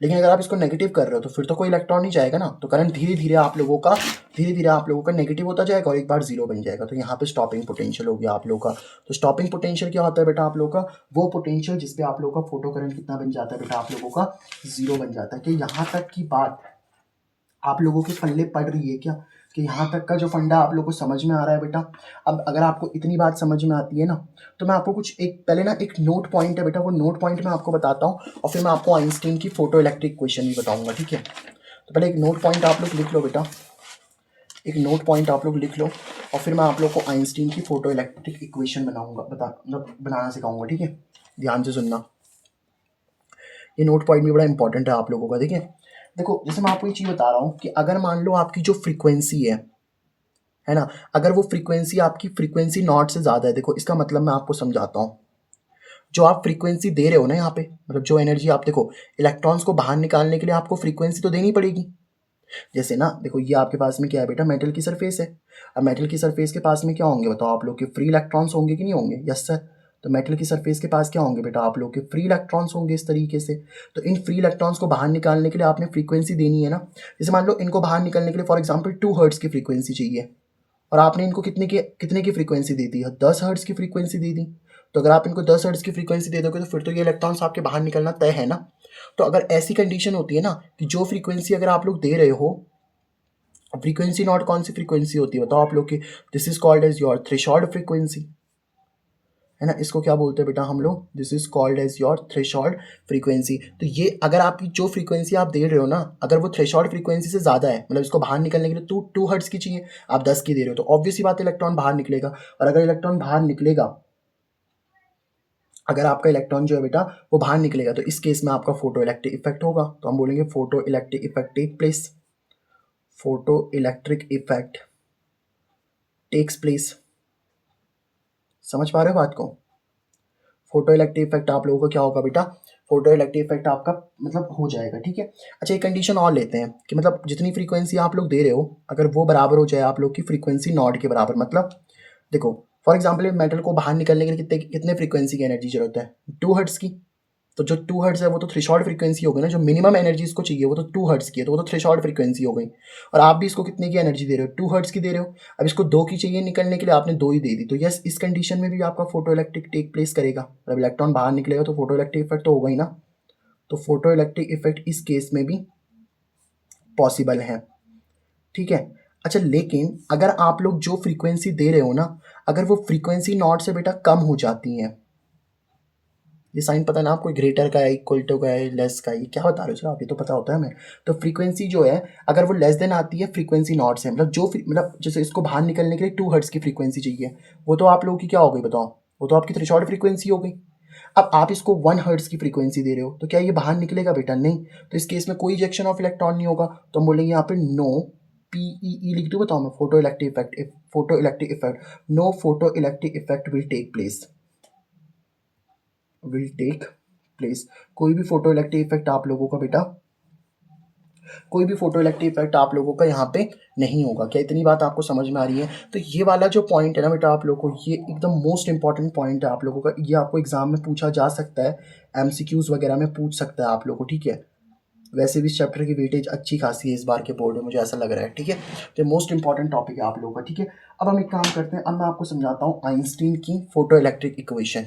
लेकिन अगर आप इसको नेगेटिव कर रहे हो तो फिर तो कोई इलेक्ट्रॉन नहीं जाएगा ना, तो करंट धीरे धीरे आप लोगों का नेगेटिव होता जाएगा और एक बार जीरो बन जाएगा। तो यहाँ पे स्टॉपिंग पोटेंशियल हो गया आप लोगों का। तो स्टॉपिंग पोटेंशियल क्या होता है बेटा आप लोगों का, वो पोटेंशियल जिसपे आप लोगों का फोटो करंट कितना बन जाता है बेटा आप लोगों का, जीरो बन जाता है। कि यहाँ तक की बात आप लोगों के पल्ले पड़ रही है क्या, कि यहाँ तक का जो फंडा आप लोगों को समझ में आ रहा है बेटा। अब अगर आपको इतनी बात समझ में आती है ना तो मैं आपको कुछ एक पहले ना एक नोट पॉइंट है बेटा, वो नोट पॉइंट मैं आपको बताता हूँ और फिर मैं आपको आइंस्टीन की फोटो इलेक्ट्रिक इक्वेशन भी बताऊंगा, ठीक है। तो पहले एक नोट पॉइंट आप लोग लिख लो बेटा, एक नोट पॉइंट आप लोग लिख लो और फिर मैं आप लोग को आइंस्टीन की फोटो इलेक्ट्रिक इक्वेशन मतलब बनाना सिखाऊंगा, ठीक है। ध्यान से सुनना, ये नोट पॉइंट भी बड़ा इंपॉर्टेंट है आप लोगों का, ठीक है। देखो जैसे मैं आपको ये चीज़ बता रहा हूँ कि अगर मान लो आपकी जो फ्रीक्वेंसी है ना, अगर वो फ्रीक्वेंसी आपकी फ्रीक्वेंसी नॉट से ज़्यादा है, देखो इसका मतलब मैं आपको समझाता हूँ। जो आप फ्रीक्वेंसी दे रहे हो ना यहाँ पे, मतलब जो एनर्जी आप देखो, इलेक्ट्रॉन्स को बाहर निकालने के लिए आपको फ्रीक्वेंसी तो देनी पड़ेगी। जैसे ना देखो ये आपके पास में क्या है बेटा, मेटल की सरफेस है। अब मेटल की सरफेस के पास में क्या होंगे बताओ आप लोग के, फ्री इलेक्ट्रॉन्स होंगे कि नहीं होंगे, यस सर। तो मेटल की सरफेस के पास क्या होंगे बेटा आप लोग के, फ्री इलेक्ट्रॉन्स होंगे इस तरीके से। तो इन फ्री इलेक्ट्रॉन्स को बाहर निकालने के लिए आपने फ्रीक्वेंसी देनी है ना। जैसे मान लो इनको बाहर निकलने के लिए फॉर एग्जाम्पल 2 हर्ट्ज की फ्रीक्वेंसी चाहिए और आपने इनको कितने की फ्रीक्वेंसी दे दी है, 10 हर्ट्ज की फ्रीक्वेंसी दे दी। तो अगर आप इनको 10 हर्ट्ज की फ्रीक्वेंसी दे दोगे तो फिर तो ये इलेक्ट्रॉन्स आपके बाहर निकलना तय है ना। तो अगर ऐसी कंडीशन होती है ना कि जो फ्रीक्वेंसी अगर आप लोग दे रहे हो, फ्रीक्वेंसी नॉट कौन सी फ्रीक्वेंसी होती है बताओ आप लोग की, this is called as your threshold frequency, है ना। इसको क्या बोलते हैं बेटा हम लोग, this is called as your threshold frequency. तो ये अगर आपकी जो फ्रीक्वेंसी आप दे रहे हो ना, अगर वो थ्रेशोल्ड फ्रीक्वेंसी से ज़्यादा है, मतलब इसको बाहर निकलने के लिए टू हर्ट्ज की चाहिए, आप 10 की दे रहे हो, तो ऑब्वियस ही बात है इलेक्ट्रॉन बाहर निकलेगा। और अगर इलेक्ट्रॉन बाहर निकलेगा, अगर आपका इलेक्ट्रॉन जो है बेटा वो बाहर निकलेगा तो इस केस में आपका फोटो इलेक्ट्रिक इफेक्ट होगा। तो हम बोलेंगे photo electric effect take place, photo electric effect takes place. समझ पा रहे हो बात को, फोटो इलेक्ट्रिक इफेक्ट आप लोगों का क्या होगा बेटा, फोटो इलेक्ट्रिक इफेक्ट आपका मतलब हो जाएगा, ठीक है। अच्छा एक कंडीशन और लेते हैं कि मतलब जितनी फ्रीक्वेंसी आप लोग दे रहे हो अगर वो बराबर हो जाए आप लोग की फ्रीक्वेंसी नॉट के बराबर, मतलब देखो फॉर एग्जाम्पल मेटल को बाहर निकलने के लिए कितने कितने फ्रीक्वेंसी की एनर्जी जरूरत है, 2 हर्ट्ज की। तो जो 2 हर्ट्ज है वो तो थ्रेशोल्ड फ्रीक्वेंसी हो गई ना, जो मिनिमम एनर्जी इसको चाहिए वो तो 2 हर्ट्ज की है, तो वो तो थ्रेशोल्ड फ्रीक्वेंसी हो गई। और आप भी इसको कितने की एनर्जी दे रहे हो, 2 हर्ट्ज की दे रहे हो। अब इसको 2 की चाहिए निकलने के लिए, आपने 2 ही दे दी, तो यस इस कंडीशन में भी आपका फोटो इलेक्ट्रिक टेक प्लेस करेगा, मतलब इलेक्ट्रॉन बाहर निकलेगा तो फोटो इलेक्ट्रिक इफेक्ट तो होगा ही ना। तो फोटो इलेक्ट्रिक इफेक्ट इस केस में भी पॉसिबल है, ठीक है। अच्छा लेकिन अगर आप लोग जो फ्रीक्वेंसी दे रहे हो ना, अगर वो फ्रीक्वेंसी नॉट से बेटा कम हो जाती है, ये साइन पता है ना आपको, ग्रेटर का है, इक्वल टू का है, लेस का है, ये क्या बता रहे हो सर आप, ये तो पता होता है हमें। तो फ्रीक्वेंसी जो है अगर वो लेस देन आती है फ्रीक्वेंसी नॉट से, मतलब मतलब जैसे इसको बाहर निकलने के लिए 2 हर्ट्ज की फ्रीक्वेंसी चाहिए, वो तो आप लोगों की क्या हो गई बताओ, वो तो आपकी थ्रेशोल्ड फ्रीक्वेंसी हो गई। अब आप इसको 1 हर्ट्ज की फ्रीक्वेंसी दे रहे हो तो क्या ये बाहर निकलेगा बेटा, नहीं। तो इस केस में कोई इजेक्शन ऑफ इलेक्ट्रॉन नहीं होगा, तो हम बोलेंगे यहाँ पे नो, PEE लिख दूँ बताओ मैं, photo electric effect, photo electric effect, no photo electric effect will take place, will take place. कोई भी फोटो इलेक्ट्रिक इफेक्ट आप लोगों का बेटा, कोई भी फोटो इलेक्ट्रिक इफेक्ट आप लोगों का यहाँ पे नहीं होगा। क्या इतनी बात आपको समझ में आ रही है। तो ये वाला जो पॉइंट है ना बेटा आप लोगों को, ये एकदम मोस्ट इंपॉर्टेंट पॉइंट है आप लोगों का, ये आपको एग्जाम में पूछा जा सकता है, MCQs वगैरह में पूछ सकता है आप लोगों को, ठीक है। वैसे भी इस चैप्टर की वेटेज अच्छी खासी है इस बार के बोर्ड में, मुझे ऐसा लग रहा है, ठीक है। तो मोस्ट इंपॉर्टेंट टॉपिक है आप लोगों का, ठीक है। अब हम एक काम करते हैं, अब मैं आपको समझाता हूँ आइंस्टीन की फोटो इलेक्ट्रिक इक्वेशन।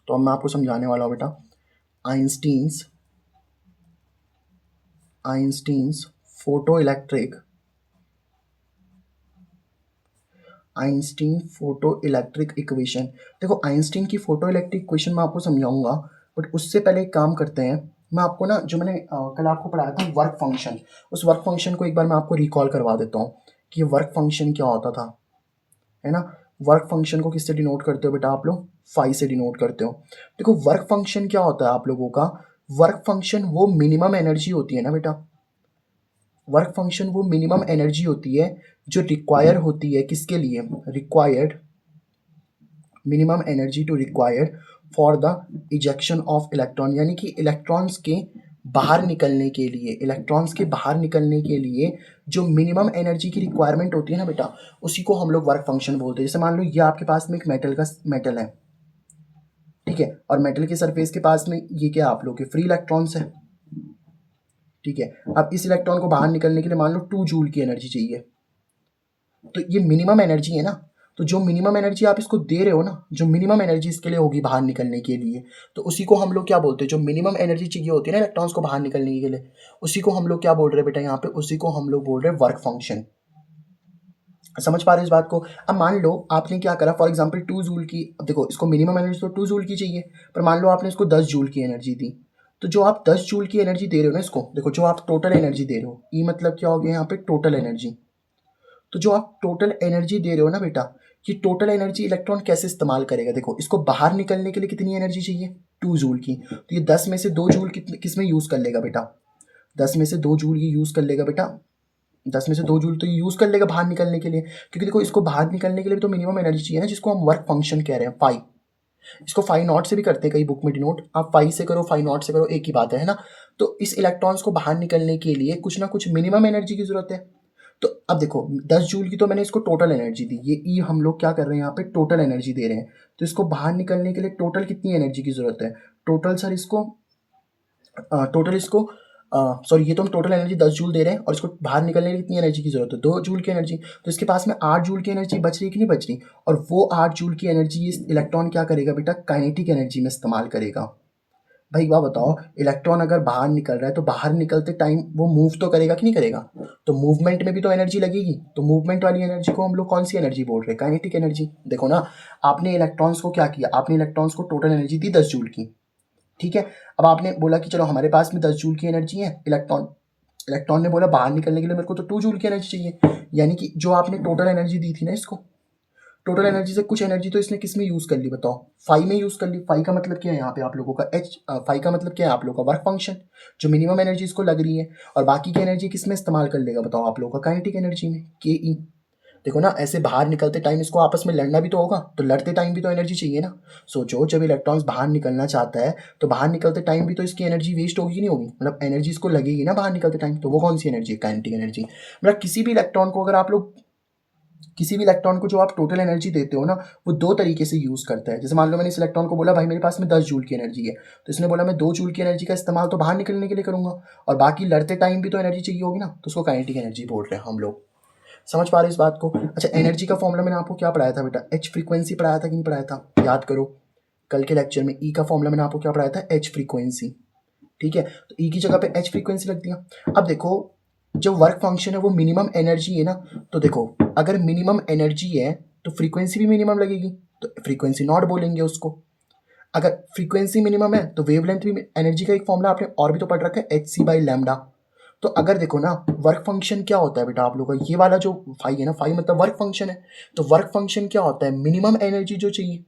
तो अब मैं आपको समझाने वाला हूँ बेटा Einstein's Einstein's photo electric Einstein photo electric equation. देखो आइंस्टीन की फोटो इलेक्ट्रिक इक्वेशन मैं आपको समझाऊंगा, बट उससे पहले एक काम करते हैं। मैं आपको ना जो मैंने कल आपको पढ़ाया था वर्क फंक्शन, उस वर्क फंक्शन को एक बार मैं आपको रिकॉल करवा देता हूँ कि वर्क फंक्शन क्या होता था, है ना। वर्क फंक्शन को किससे डिनोट करते हो बेटा आप लोग? फाई से डिनोट करते हो। देखो वर्क फंक्शन क्या होता है आप लोगों का? वर्क फंक्शन वो मिनिमम एनर्जी होती है ना बेटा, वर्क फंक्शन वो मिनिमम एनर्जी होती है जो रिक्वायर होती है किसके लिए? Required minimum energy to required for the ejection of electron, यानी कि इलेक्ट्रॉन्स के बाहर निकलने के लिए, इलेक्ट्रॉन्स के बाहर निकलने के लिए जो मिनिमम एनर्जी की रिक्वायरमेंट होती है ना बेटा, उसी को हम लोग वर्क फंक्शन बोलते हैं। जैसे मान लो ये आपके पास में एक मेटल है, ठीक है, और मेटल के सरफेस के पास में ये क्या आप लोग के फ्री इलेक्ट्रॉन्स है, ठीक है। अब इस इलेक्ट्रॉन को बाहर निकलने के लिए मान लो 2 जूल की एनर्जी चाहिए, तो ये मिनिमम एनर्जी है ना। तो जो मिनिमम एनर्जी आप इसको दे रहे हो ना, जो मिनिमम एनर्जी इसके लिए होगी बाहर निकलने के लिए, तो उसी को हम लोग क्या बोलते हैं? जो मिनिमम एनर्जी चाहिए होती है ना इलेक्ट्रॉन्स को बाहर निकलने के लिए, उसी को हम लोग क्या बोल रहे हैं बेटा यहाँ पे? उसी को हम लोग बोल रहे हैं वर्क फंक्शन। समझ पा रहे हो इस बात को? अब मान लो आपने क्या करा, फॉर एग्जाम्पल 2 जूल की, अब देखो इसको मिनिमम एनर्जी तो 2 जूल की चाहिए, पर मान लो आपने इसको 10 जूल की एनर्जी दी, तो जो आप 10 जूल की एनर्जी दे रहे हो ना इसको, देखो जो आप टोटल एनर्जी दे रहे हो, ई मतलब क्या हो गया यहाँ पे? Total energy. तो जो आप टोटल एनर्जी दे रहे हो ना बेटा, ये टोटल एनर्जी इलेक्ट्रॉन कैसे इस्तेमाल करेगा? देखो इसको बाहर निकलने के लिए कितनी एनर्जी चाहिए? 2 जूल की, तो ये 10 में से 2 जूल किस में यूज़ कर लेगा बेटा? 10 में से 2 जूल ये यूज़ कर लेगा बेटा, 10 में से 2 जूल तो ये यूज़ कर लेगा बाहर निकलने के लिए, क्योंकि देखो इसको बाहर निकलने के लिए भी तो मिनिमम एनर्जी चाहिए ना, जिसको हम वर्क फंक्शन कह रहे हैं, फाई। इसको फाई नॉट से भी करते हैं कई बुक में डिनोट, आप फाई से करो फाई नॉट से करो, एक ही बात है ना। तो इस इलेक्ट्रॉन्स को बाहर निकलने के लिए कुछ ना कुछ मिनिमम एनर्जी की जरूरत है। तो अब देखो 10 जूल की तो मैंने इसको टोटल एनर्जी दी, ये ई हम लोग क्या कर रहे हैं यहाँ पे? टोटल एनर्जी दे रहे हैं। तो इसको बाहर निकलने के लिए टोटल कितनी एनर्जी की जरूरत है? टोटल सर इसको टोटल इसको सॉरी, ये तो हम टोटल एनर्जी 10 जूल दे रहे हैं, और इसको बाहर निकलने के लिए कितनी एनर्जी की जरूरत है? 2 जूल की एनर्जी। तो इसके पास में 8 जूल की एनर्जी बच रही है कि नहीं बच रही? और वो 8 जूल की एनर्जी इस इलेक्ट्रॉन क्या करेगा बेटा? काइनेटिक एनर्जी में इस्तेमाल करेगा। भाई वाह बताओ, इलेक्ट्रॉन अगर बाहर निकल रहा है तो बाहर निकलते टाइम वो मूव तो करेगा कि नहीं करेगा? तो मूवमेंट में भी तो एनर्जी लगेगी, तो मूवमेंट वाली एनर्जी को हम लोग कौन सी एनर्जी बोल रहे हैं? Kinetic energy. देखो ना, आपने इलेक्ट्रॉन्स को क्या किया? आपने इलेक्ट्रॉन्स को टोटल एनर्जी दी 10 जूल की, ठीक है। अब आपने बोला कि चलो हमारे पास में 10 जूल की एनर्जी है, इलेक्ट्रॉन इलेक्ट्रॉन ने बोला बाहर निकलने के लिए मेरे को तो 2 जूल की एनर्जी चाहिए, यानी कि जो आपने टोटल एनर्जी दी थी ना इसको, टोटल एनर्जी से कुछ एनर्जी तो इसने किस में यूज कर ली बताओ? फाई में यूज कर ली। फाई का मतलब क्या है यहाँ पे आप लोगों का? एच। फाई का मतलब क्या है आप लोगों का? Work function. जो मिनिमम एनर्जी इसको लग रही है, और बाकी की एनर्जी किस में इस्तेमाल कर लेगा बताओ आप लोगों का? काइनेटिक एनर्जी में, के ई। देखो ना, ऐसे बाहर निकलते टाइम इसको आपस में लड़ना भी तो होगा, तो लड़ते टाइम भी तो एनर्जी चाहिए ना। सोचो जब इलेक्ट्रॉन्स बाहर निकलना चाहता है, तो बाहर निकलते टाइम भी तो इसकी एनर्जी वेस्ट होगी कि नहीं होगी? मतलब एनर्जी इसको लगेगी ना बाहर निकलते टाइम, तो वो कौन सी एनर्जी है? Kinetic energy. मतलब किसी भी इलेक्ट्रॉन को अगर आप लोग, किसी भी इलेक्ट्रॉन को जो आप टोटल एनर्जी देते हो ना, वो 2 तरीके से यूज़ करता है। जैसे मान लो मैंने इस इलेक्ट्रॉन को बोला भाई मेरे पास में 10 जूल की एनर्जी है, तो इसने बोला मैं 2 जूल की एनर्जी का इस्तेमाल तो बाहर निकलने के लिए करूंगा, और बाकी लड़ते टाइम भी तो एनर्जी चाहिए होगी ना, तो उसको काइनेटिक एनर्जी बोल रहे हैं हम लोग। समझ पा रहे हो इस बात को? अच्छा, एनर्जी का फॉर्मूला मैंने आपको क्या पढ़ाया था बेटा? एच फ्रीक्वेंसी पढ़ाया था कि नहीं पढ़ाया था? याद करो, कल के लेक्चर में ई का फॉर्मूला मैंने आपको क्या पढ़ाया था? एच फ्रीक्वेंसी, ठीक है। तो ई की जगह पे एच फ्रीक्वेंसी रख दिया। अब देखो जो वर्क फंक्शन है वो मिनिमम एनर्जी है ना, तो देखो अगर मिनिमम एनर्जी है तो फ्रीक्वेंसी भी मिनिमम लगेगी, तो फ्रीक्वेंसी नॉट बोलेंगे उसको। अगर फ्रीक्वेंसी मिनिमम है तो वेवलेंथ भी, एनर्जी का एक फॉर्मूला आपने और भी तो पढ़ रखा है, एच सी बाई लैम्डा। तो अगर देखो ना, वर्क फंक्शन क्या होता है बेटा आप लोगों का? ये वाला जो फाई है ना, फाई मतलब वर्क फंक्शन है। तो वर्क फंक्शन क्या होता है? मिनिमम एनर्जी जो चाहिए।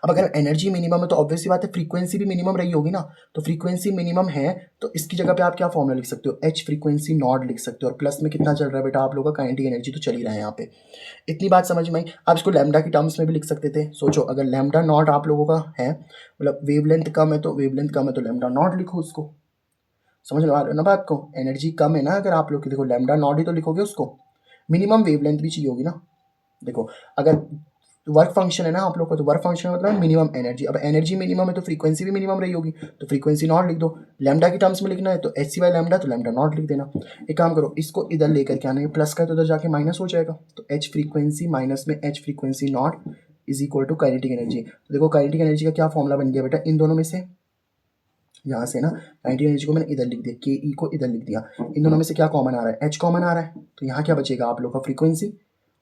अब अगर एनर्जी मिनिमम है तो ऑब्वियसली बात है फ्रीक्वेंसी भी मिनिमम रही होगी ना। तो फ्रीक्वेंसी मिनिमम है तो इसकी जगह पे आप क्या फॉर्मूला लिख सकते हो? एच फ्रीक्वेंसी नॉट लिख सकते हो, और प्लस में कितना चल रहा है बेटा आप लोगों का? काइनेटिक एनर्जी तो चल ही रहा है यहाँ पे। इतनी बात समझ में आई? आप इसको लैम्डा की टर्म्स में भी लिख सकते थे। सोचो अगर लैम्डा नॉट आप लोगों का है, मतलब वेवलेंथ कम है, तो वेवलेंथ कम है तो लैम्डा नॉट लिखो उसको। समझ लो ना बात को? एनर्जी कम है ना, अगर आप लोग की देखो लैम्डा नॉट ही तो लिखोगे उसको, मिनिमम वेवलेंथ भी चाहिए होगी ना। देखो अगर वर्क फंक्शन है ना आप लोग का, तो वर्क फंक्शन मतलब मिनिमम एनर्जी। अब एनर्जी मिनिमम है तो फ्रीक्वेंसी भी मिनिमम रही होगी, तो फ्रीक्वेंसी नॉट लिख दो। लैम्डा की टर्म्स में लिखना है तो एच सी बाई लैम्डा, तो लैम्डा नॉट लिख देना। एक काम करो, इसको इधर लेकर के आना, ये प्लस का तो उधर जाके माइनस हो जाएगा, तो एच फ्रीक्वेंसी माइनस में H frequency naught is equal to kinetic energy. तो देखो काइनेटिक एनर्जी का क्या फॉर्मूला बन गया बेटा? इन दोनों में से, यहाँ से ना काइनेटिक एनर्जी को मैंने इधर लिख दिया, के ई को इधर लिख दिया, इन दोनों में से क्या कॉमन आ रहा है? एच कॉमन आ रहा है, तो यहाँ क्या बचेगा आप लोग का? फ्रीक्वेंसी।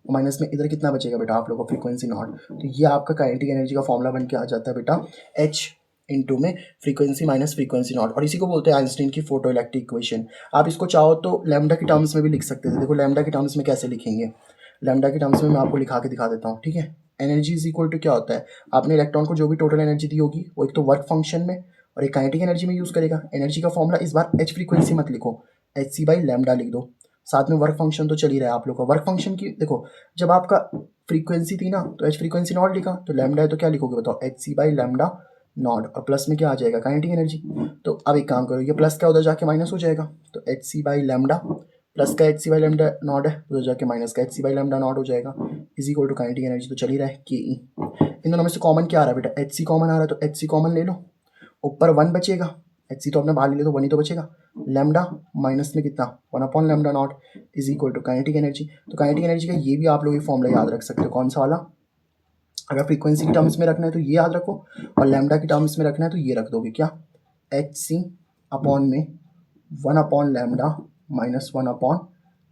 माइनस में इधर कितना बचेगा बेटा आप लोगों को, फ्रीक्वेंसी नॉट। तो ये आपका काइनेटिक एनर्जी का फॉर्मूला बन के आ जाता है बेटा एच इंटू में फ्रीक्वेंसी माइनस फ्रीक्वेंसी नॉट, और इसी को बोलते हैं आइंस्टीन की फोटो इलेक्ट्रिक इक्वेशन। आप इसको चाहो तो लैम्डा की टर्म्स में भी लिख सकते थे। देखो लैम्डा की टर्म्स में कैसे लिखेंगे, लैम्डा की टर्म्स में मैं आपको लिखा के दिखा देता हूँ, ठीक है। एनर्जी इज इक्वल टू क्या होता है, आपने इलेक्ट्रॉन को जो भी टोटल एनर्जी दी होगी वो एक तो वर्क फंक्शन में और एक काइनेटिक एनर्जी में यूज़ करेगा। एनर्जी का फॉर्मूला इस बार एच फ्रीक्वेंसी मत लिखो, एच सी बाई लैम्डा लिख दो, साथ में वर्क फंक्शन तो चल ही रहा है आप लोग का। वर्क फंक्शन की देखो, जब आपका फ्रीक्वेंसी थी ना तो एच फ्रीक्वेंसी नॉट लिखा, तो लैम्डा है तो क्या लिखोगे बताओ, H C by lambda naught, और प्लस में क्या आ जाएगा, काइनेटिक एनर्जी। तो अब एक काम करो, ये प्लस का उधर जाके माइनस हो जाएगा, तो h C by lambda plus का h C by lambda not है, उधर जाके माइनस का h C by lambda not हो जाएगा, is equal to kinetic energy तो चल ही रहा है के ई। इन दोनों में से कॉमन क्या आ रहा है बेटा, एच सी कॉमन आ रहा है, तो एच सी कॉमन ले लो, ऊपर वन बचेगा, एच सी तो आपने बाहर ले लिया तो वन ही तो बचेगा, लैम्डा माइनस में कितना, one upon lambda naught is equal to kinetic energy. तो काइनेटिक एनर्जी का ये भी आप लोग ये फॉर्मूला याद रख सकते हो, कौन सा वाला, अगर फ्रीक्वेंसी की टर्म्स में रखना है तो ये याद रखो, और लैम्डा की टर्म्स में रखना है तो ये रख दोगे क्या, एच सी अपॉन में one upon lambda minus one upon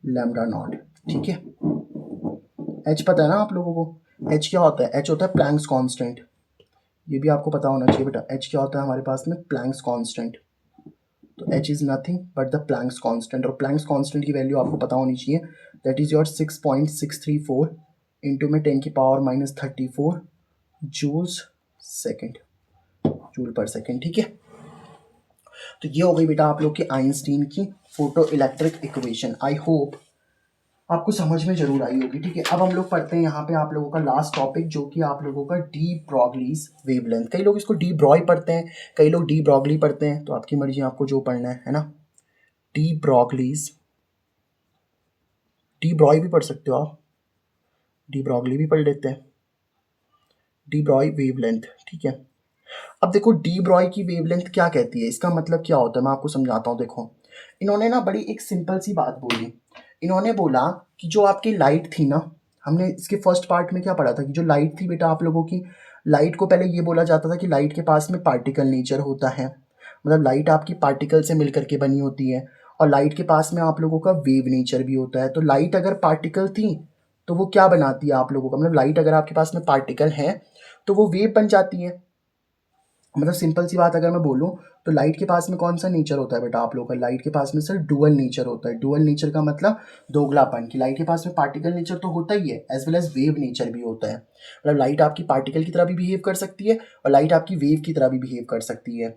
lambda not, ठीक है। एच पता है ना आप लोगों को, एच क्या होता है, एच होता है प्लैंक्स कांस्टेंट, ये भी आपको पता होना चाहिए बेटा। एच क्या होता है हमारे पास में, प्लैंक्स कांस्टेंट। तो H is nothing but the Planck's constant, और प्लैंक्स कांस्टेंट की वैल्यू आपको पता होनी चाहिए, दैट इज़ योर 6.634 इंटू में 10 की power minus 34 joules second, joule per second, ठीक है। तो ये हो गई बेटा आप लोग की आइंस्टीन की photo electric equation. I hope आपको समझ में जरूर आई होगी, ठीक है। अब हम लोग पढ़ते हैं यहाँ पे आप लोगों का लास्ट टॉपिक, जो कि आप लोगों का डी ब्रॉगलीज वेवलेंथ। कई लोग इसको डी ब्रॉय पढ़ते हैं, कई लोग डी ब्रॉगली पढ़ते हैं, तो आपकी मर्जी, आपको जो पढ़ना है ना। डी ब्रॉगलीज, डी ब्रॉय भी पढ़ सकते हो आप, डी ब्रॉगली भी पढ़ लेते हैं, डी ब्रॉय वेवलेंथ, ठीक है। अब देखो डी ब्रॉय की वेवलेंथ क्या कहती है, इसका मतलब क्या होता है, मैं आपको समझाता हूँ। देखो इन्होंने ना बड़ी एक सिंपल सी बात बोली, इन्होंने बोला कि जो आपकी लाइट थी ना, हमने इसके फर्स्ट पार्ट में क्या पढ़ा था कि जो लाइट थी बेटा आप लोगों की, लाइट को पहले ये बोला जाता था कि लाइट के पास में पार्टिकल नेचर होता है, मतलब लाइट आपकी पार्टिकल से मिल करके बनी होती है, और लाइट के पास में आप लोगों का वेव नेचर भी होता है। तो लाइट अगर पार्टिकल थी तो वो क्या बनाती है आप लोगों का, मतलब लाइट अगर आपके पास में पार्टिकल है तो वो वेव बन जाती है। मतलब सिंपल सी बात अगर मैं बोलूँ तो लाइट के पास में कौन सा नेचर होता है बेटा आप लोगों का, लाइट के पास में सर डुअल नेचर होता है। डुअल नेचर का मतलब दोगलापन, कि लाइट के पास में पार्टिकल नेचर तो होता ही है as well as wave nature भी होता है, मतलब लाइट आपकी पार्टिकल की तरह भी बिहेव कर सकती है और लाइट आपकी वेव की तरह भी बिहेव कर सकती है।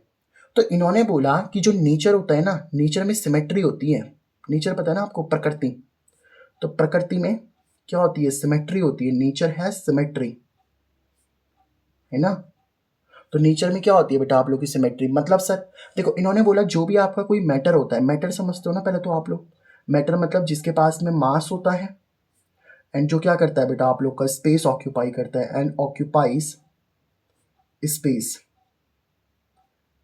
तो इन्होंने बोला कि जो नेचर होता है ना, नेचर में सिमेट्री होती है। नेचर पता है ना आपको, प्रकृति, तो प्रकृति में क्या होती है, सिमेट्री होती है, नेचर है सिमेट्री, है ना। तो नेचर में क्या होती है बेटा आप लोग की सिमेट्री, मतलब सर देखो इन्होंने बोला जो भी आपका कोई मैटर होता है, मैटर समझते हो ना पहले तो आप लोग, मैटर मतलब जिसके पास में मास होता है एंड जो क्या करता है बेटा आप लोग का, स्पेस ऑक्यूपाई करता है, एंड ऑक्यूपाइज स्पेस,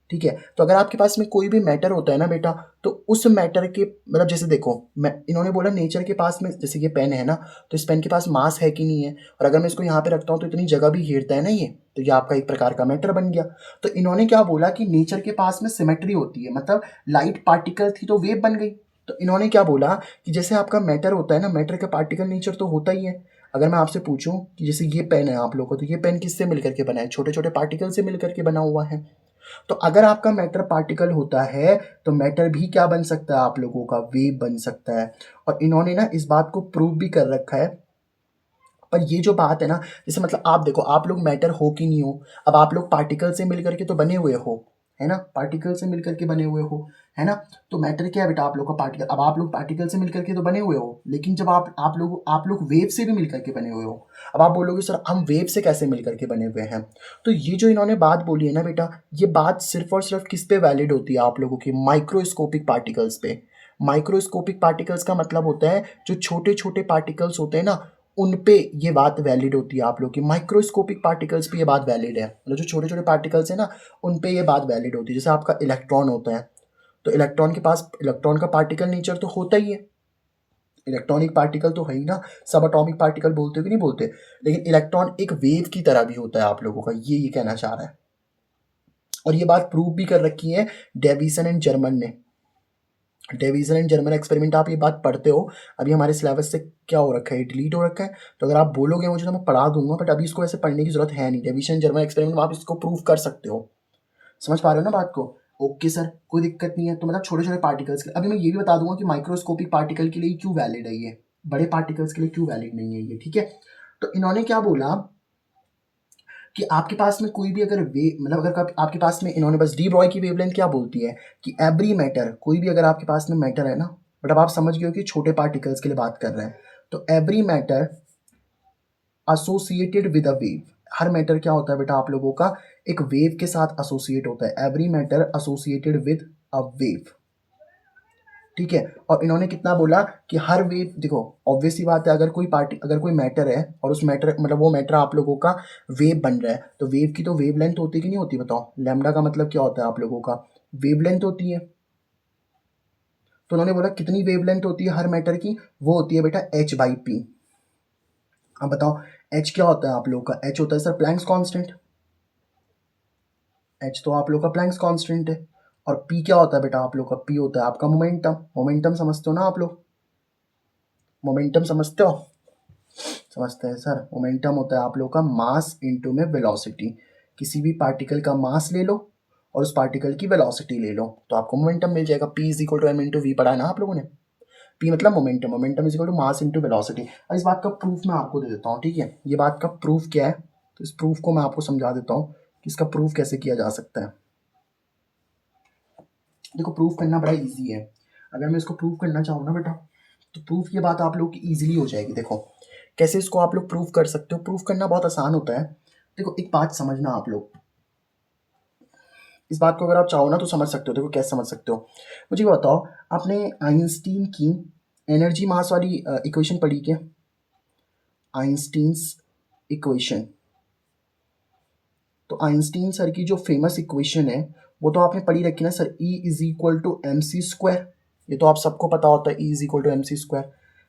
ठीक है। तो अगर आपके पास में कोई भी मैटर होता है ना बेटा, तो उस मैटर के मतलब जैसे देखो मैं, इन्होंने बोला नेचर के पास में, जैसे ये पेन है ना, तो इस पेन के पास मास है कि नहीं है, और अगर मैं इसको यहाँ पे रखता हूँ तो इतनी जगह भी घेरता है ना ये, तो ये आपका एक प्रकार का मैटर बन गया। तो इन्होंने क्या बोला कि नेचर के पास में सिमेट्री होती है, मतलब लाइट पार्टिकल थी तो वेव बन गई। तो इन्होंने क्या बोला कि जैसे आपका मैटर होता है ना, मैटर का पार्टिकल नेचर तो होता ही है। अगर मैं आपसे पूछूं कि जैसे ये पेन है आप लोगों को, तो ये पेन किससे मिलकर के बना है, छोटे छोटे पार्टिकल से मिलकर के बना हुआ है। तो अगर आपका मैटर पार्टिकल होता है तो मैटर भी क्या बन सकता है आप लोगों का, वेव बन सकता है। और इन्होंने ना इस बात को प्रूव भी कर रखा है। पर ये जो बात है ना, जैसे मतलब आप देखो आप लोग मैटर हो कि नहीं हो, अब आप लोग पार्टिकल से मिलकर के तो बने हुए हो, है ना, पार्टिकल से मिलकर के बने हुए हो, है ना। तो मैटर क्या है बेटा आप लोग का, पार्टिकल। अब आप लोग पार्टिकल से मिलकर के तो बने हुए हो, लेकिन जब आप लोग वेव से भी मिलकर के बने हुए हो। अब आप बोलोगे सर हम वेव से कैसे मिलकर के बने हुए हैं, तो ये जो इन्होंने बात बोली है ना बेटा, ये बात सिर्फ और सिर्फ किस पे वैलिड होती है आप लोगों की, माइक्रोस्कोपिक पार्टिकल्स पे। माइक्रोस्कोपिक पार्टिकल्स का मतलब होता है जो छोटे छोटे पार्टिकल्स होते हैं ना, उन पे ये बात वैलिड होती है आप लोग की। माइक्रोस्कोपिक पार्टिकल्स पे ये बात वैलिड है, मतलब जो छोटे छोटे पार्टिकल्स हैं ना, उन पे ये बात वैलिड होती है। जैसे आपका इलेक्ट्रॉन होता है, तो इलेक्ट्रॉन के पास इलेक्ट्रॉन का पार्टिकल नेचर तो होता ही है, इलेक्ट्रॉनिक पार्टिकल तो है ही ना, सब अटोमिक पार्टिकल बोलते हो कि नहीं बोलते, लेकिन इलेक्ट्रॉन एक वेव की तरह भी होता है आप लोगों का, ये कहना चाह रहा है। और ये बात प्रूव भी कर रखी है डेविसन एंड जर्मन ने, डेविसन एंड जर्मन एक्सपेरिमेंट आप ये बात पढ़ते हो, अभी हमारे सिलेबस से क्या हो रखा है, डिलीट हो रखा है। तो अगर आप बोलोगे मुझे तो मैं पढ़ा दूंगा, बट अभी इसको ऐसे पढ़ने की जरूरत है नहीं। डेविसन जर्मन एक्सपेरिमेंट में आप इसको प्रूव कर सकते हो। समझ पा रहे हो ना बात को? ओके सर, कोई दिक्कत नहीं है। तो मतलब छोटे छोटे पार्टिकल्स के, अभी मैं ये भी बता दूंगा कि माइक्रोस्कोपिक पार्टिकल के लिए क्यों वैलिड है ये, बड़े पार्टिकल्स के लिए क्यों वैलिड नहीं है ये, ठीक है। तो इन्होंने क्या बोला कि आपके पास में कोई भी अगर मतलब अगर आपके पास में, इन्होंने बस डी ब्रॉय की वेवलेंथ क्या बोलती है कि एवरी मैटर, कोई भी अगर आपके पास में मैटर है ना, बट अब आप समझ गए हो कि छोटे पार्टिकल्स के लिए बात कर रहे हैं। तो every matter associated with a wave, her matter क्या होता है बेटा आप लोगों का, एक वेव के साथ एसोसिएट होता है। Every matter associated with a wave, ठीक है। और इन्होंने कितना बोला कि हर वेव, देखो ऑब्वियसली बात है, अगर कोई मैटर है और उस मैटर मतलब वो मैटर आप लोगों का वेव बन रहा है, तो वेव की तो वेव लेंथ होती है कि नहीं होती, बताओ। लैम्डा का मतलब क्या होता है आप लोगों का, वेव लेंथ होती है। तो उन्होंने बोला कितनी वेव लेंथ होती है हर मैटर की, वो होती है बेटा h/p। अब बताओ h क्या होता है आप लोगों का, h होता है सर प्लैंक्स कांस्टेंट। h तो आप लोग का प्लैंक्स कांस्टेंट है। और p क्या होता है बेटा आप लोग का, p होता है आपका मोमेंटम। मोमेंटम समझते हो ना आप लोग, मोमेंटम समझते हो, समझते हैं सर। मोमेंटम होता है आप लोग का मास इनटू में वेलोसिटी। किसी भी पार्टिकल का मास ले लो और उस पार्टिकल की वेलोसिटी ले लो, तो आपको मोमेंटम मिल जाएगा। p is equal to m into v पढ़ा है ना आप लोगों ने। p मतलब momentum, momentum is equal to mass into velocity. अब इस बात का प्रूफ मैं आपको दे देता हूँ, ठीक है। ये बात का प्रूफ क्या है, तो इस प्रूफ को मैं आपको समझा देता हूँ कि इसका प्रूफ कैसे किया जा सकता है। देखो प्रूफ करना बड़ा ईजी है। अगर मैं इसको प्रूफ करना चाहूँ ना बेटा, तो प्रूफ ये बात आप लोग की ईजिली हो जाएगी। देखो कैसे इसको आप लोग प्रूफ कर सकते हो, प्रूफ करना बहुत आसान होता है। देखो एक बात समझना आप लोग, इस बात को अगर आप चाहो ना तो समझ सकते हो। देखो कैसे समझ सकते हो, मुझे ये बताओ, आपने आइंस्टीन की एनर्जी मास वाली इक्वेशन पढ़ी क्या, आइंस्टीन्स इक्वेशन। तो आइंस्टीन सर की जो फेमस इक्वेशन है वो तो आपने पढ़ी रखी ना sir, E is equal to M C square. ये तो आप सबको पता होता है, E is equal to M C square,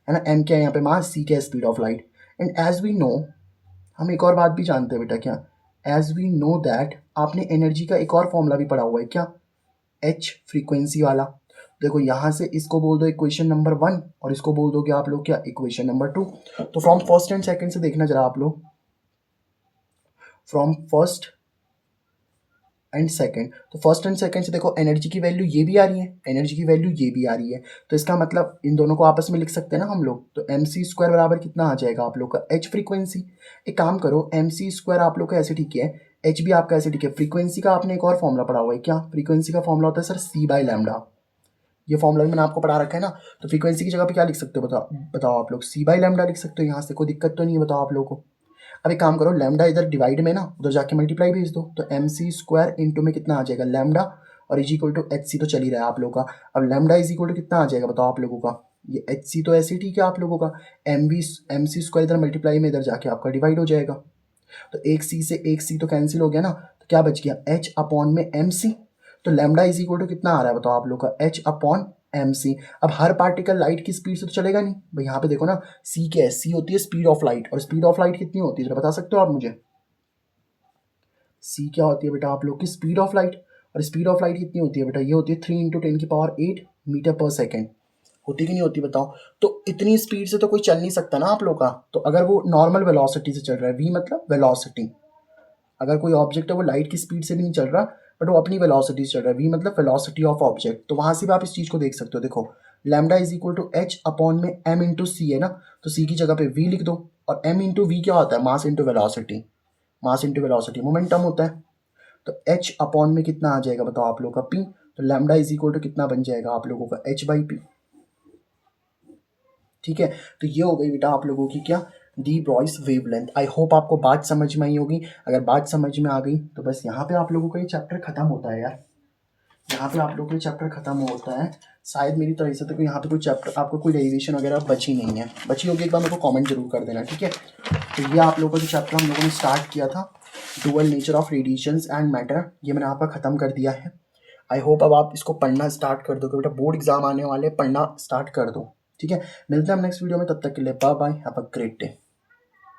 है ना। M क्या है यहाँ पे, मास, C क्या है, speed of light. And as we know, हम एक और बात भी जानते हैं बेटा, क्या, एज वी नो दैट, आपने एनर्जी का एक और फॉर्मूला भी पढ़ा हुआ है क्या, H फ्रीक्वेंसी वाला। देखो यहाँ से इसको बोल दो इक्वेशन नंबर 1 और इसको बोल दोगे आप लोग क्या, इक्वेशन नंबर 2। तो फ्रॉम फर्स्ट एंड सेकंड से देखना जरा आप लोग, फ्रॉम फर्स्ट एंड सेकंड। तो फर्स्ट एंड सेकंड से देखो एनर्जी की वैल्यू ये भी आ रही है, एनर्जी की वैल्यू ये भी आ रही है। तो इसका मतलब इन दोनों को आपस में लिख सकते हैं ना हम लोग। तो एम सी स्क्वायर बराबर कितना आ जाएगा आप लोग का, एच फ्रीक्वेंसी। एक काम करो, एम सी स्क्वायर आप लोग का ऐसे ठीक है, एच भी आपका ऐसे ठीक है। फ्रीक्वेंसी का आपने एक और फॉर्मूला पढ़ा हुआ है क्या, फ्रीक्वेंसी का फॉर्मूला होता है सर सी बाई लैम्डा। ये फॉर्मूला भी मैंने आपको पढ़ा रखा है ना। तो फ्रीक्वेंसी की जगह पे क्या लिख सकते हो, बताओ बताओ आप लोग, सी बाई लैम्डा लिख सकते हो। यहाँ से कोई दिक्कत तो नहीं है, बताओ आप लोगों को। अब एक काम करो, लैम्डा इधर डिवाइड में ना, उधर जाके मल्टीप्लाई भेज दो। तो एम सी स्क्वायर इंटू में कितना आ जाएगा, लैम्डा, और is equal to H C तो चल ही रहा है आप लोगों का। अब लैम्डा इज इक्वल टू कितना आ जाएगा बताओ आप लोगों का, ये एच सी तो ऐसे ही ठीक है आप लोगों का। एम सी स्क्वायर इधर मल्टीप्लाई में इधर जाके आपका डिवाइड हो जाएगा। तो एक सी से एक सी तो कैंसिल हो गया ना, तो क्या बच गया, एच अपॉन में एम सी। तो लैम्डा इज इक्वल टू कितना आ रहा है बताओ आप लोग का, एच अपॉन एम सी। अब हर पार्टिकल लाइट की स्पीड से तो चलेगा नहीं भाई, यहाँ पे देखो ना, सी क्या है, सी होती है स्पीड ऑफ लाइट। और स्पीड ऑफ लाइट कितनी होती है जरा बता सकते हो आप मुझे, सी क्या होती है बेटा आप लोग की, स्पीड ऑफ लाइट। और स्पीड ऑफ लाइट कितनी होती है बेटा, ये होती है 3 इंटू 10⁸ मीटर पर सेकेंड। होती कि नहीं होती बताओ। तो इतनी स्पीड से तो कोई चल नहीं सकता ना आप लोग का। तो अगर वो नॉर्मल वेलोसिटी से चल रहा है, वी मतलब वेलोसिटी, अगर कोई ऑब्जेक्ट है वो लाइट की स्पीड से भी नहीं चल रहा, बट वो अपनी वेलोसिटी से चल रहा है, वी मतलब वेलोसिटी ऑफ ऑब्जेक्ट, तो वहाँ से भी आप इस चीज़ को देख सकते हो। देखो lambda is equal to H upon में एम इंटू सी है ना, तो सी की जगह पे वी लिख दो। और एम इंटू वी क्या होता है, मास इंटू वेलोसिटी, मास इंटू वेलोसिटी मोमेंटम होता है। तो एच अपॉन में कितना आ जाएगा बताओ आप लोग का, पी। तो लैम्डा इज इक्वल टू कितना बन जाएगा आप लोगों का, एच बाई पी। ठीक है, तो ये हो गई बेटा आप लोगों की क्या, डी ब्रॉयस वेवलेंथ। आई होप आपको बात समझ में आई होगी। अगर बात समझ में आ गई तो बस यहाँ पे आप लोगों का ये चैप्टर खत्म होता है यार, यहाँ पे आप लोगों का ये चैप्टर खत्म होता है। शायद मेरी तरह से तो यहाँ पे कोई चैप्टर आपको कोई डेरिवेशन वगैरह बची नहीं है, बची होगी एक बार मेरे को कमेंट जरूर कर देना, ठीक है। तो ये आप लोगों का जो चैप्टर हम लोगों ने स्टार्ट किया था, dual nature of radiations and matter, ये मैंने आपका ख़त्म कर दिया है। आई होप अब आप इसको पढ़ना स्टार्ट कर दोगे बेटा, बोर्ड एग्जाम आने वाले, पढ़ना स्टार्ट कर दो, ठीक है। मिलते हैं हम नेक्स्ट वीडियो में, तब तक के लिए bye bye, have a great day.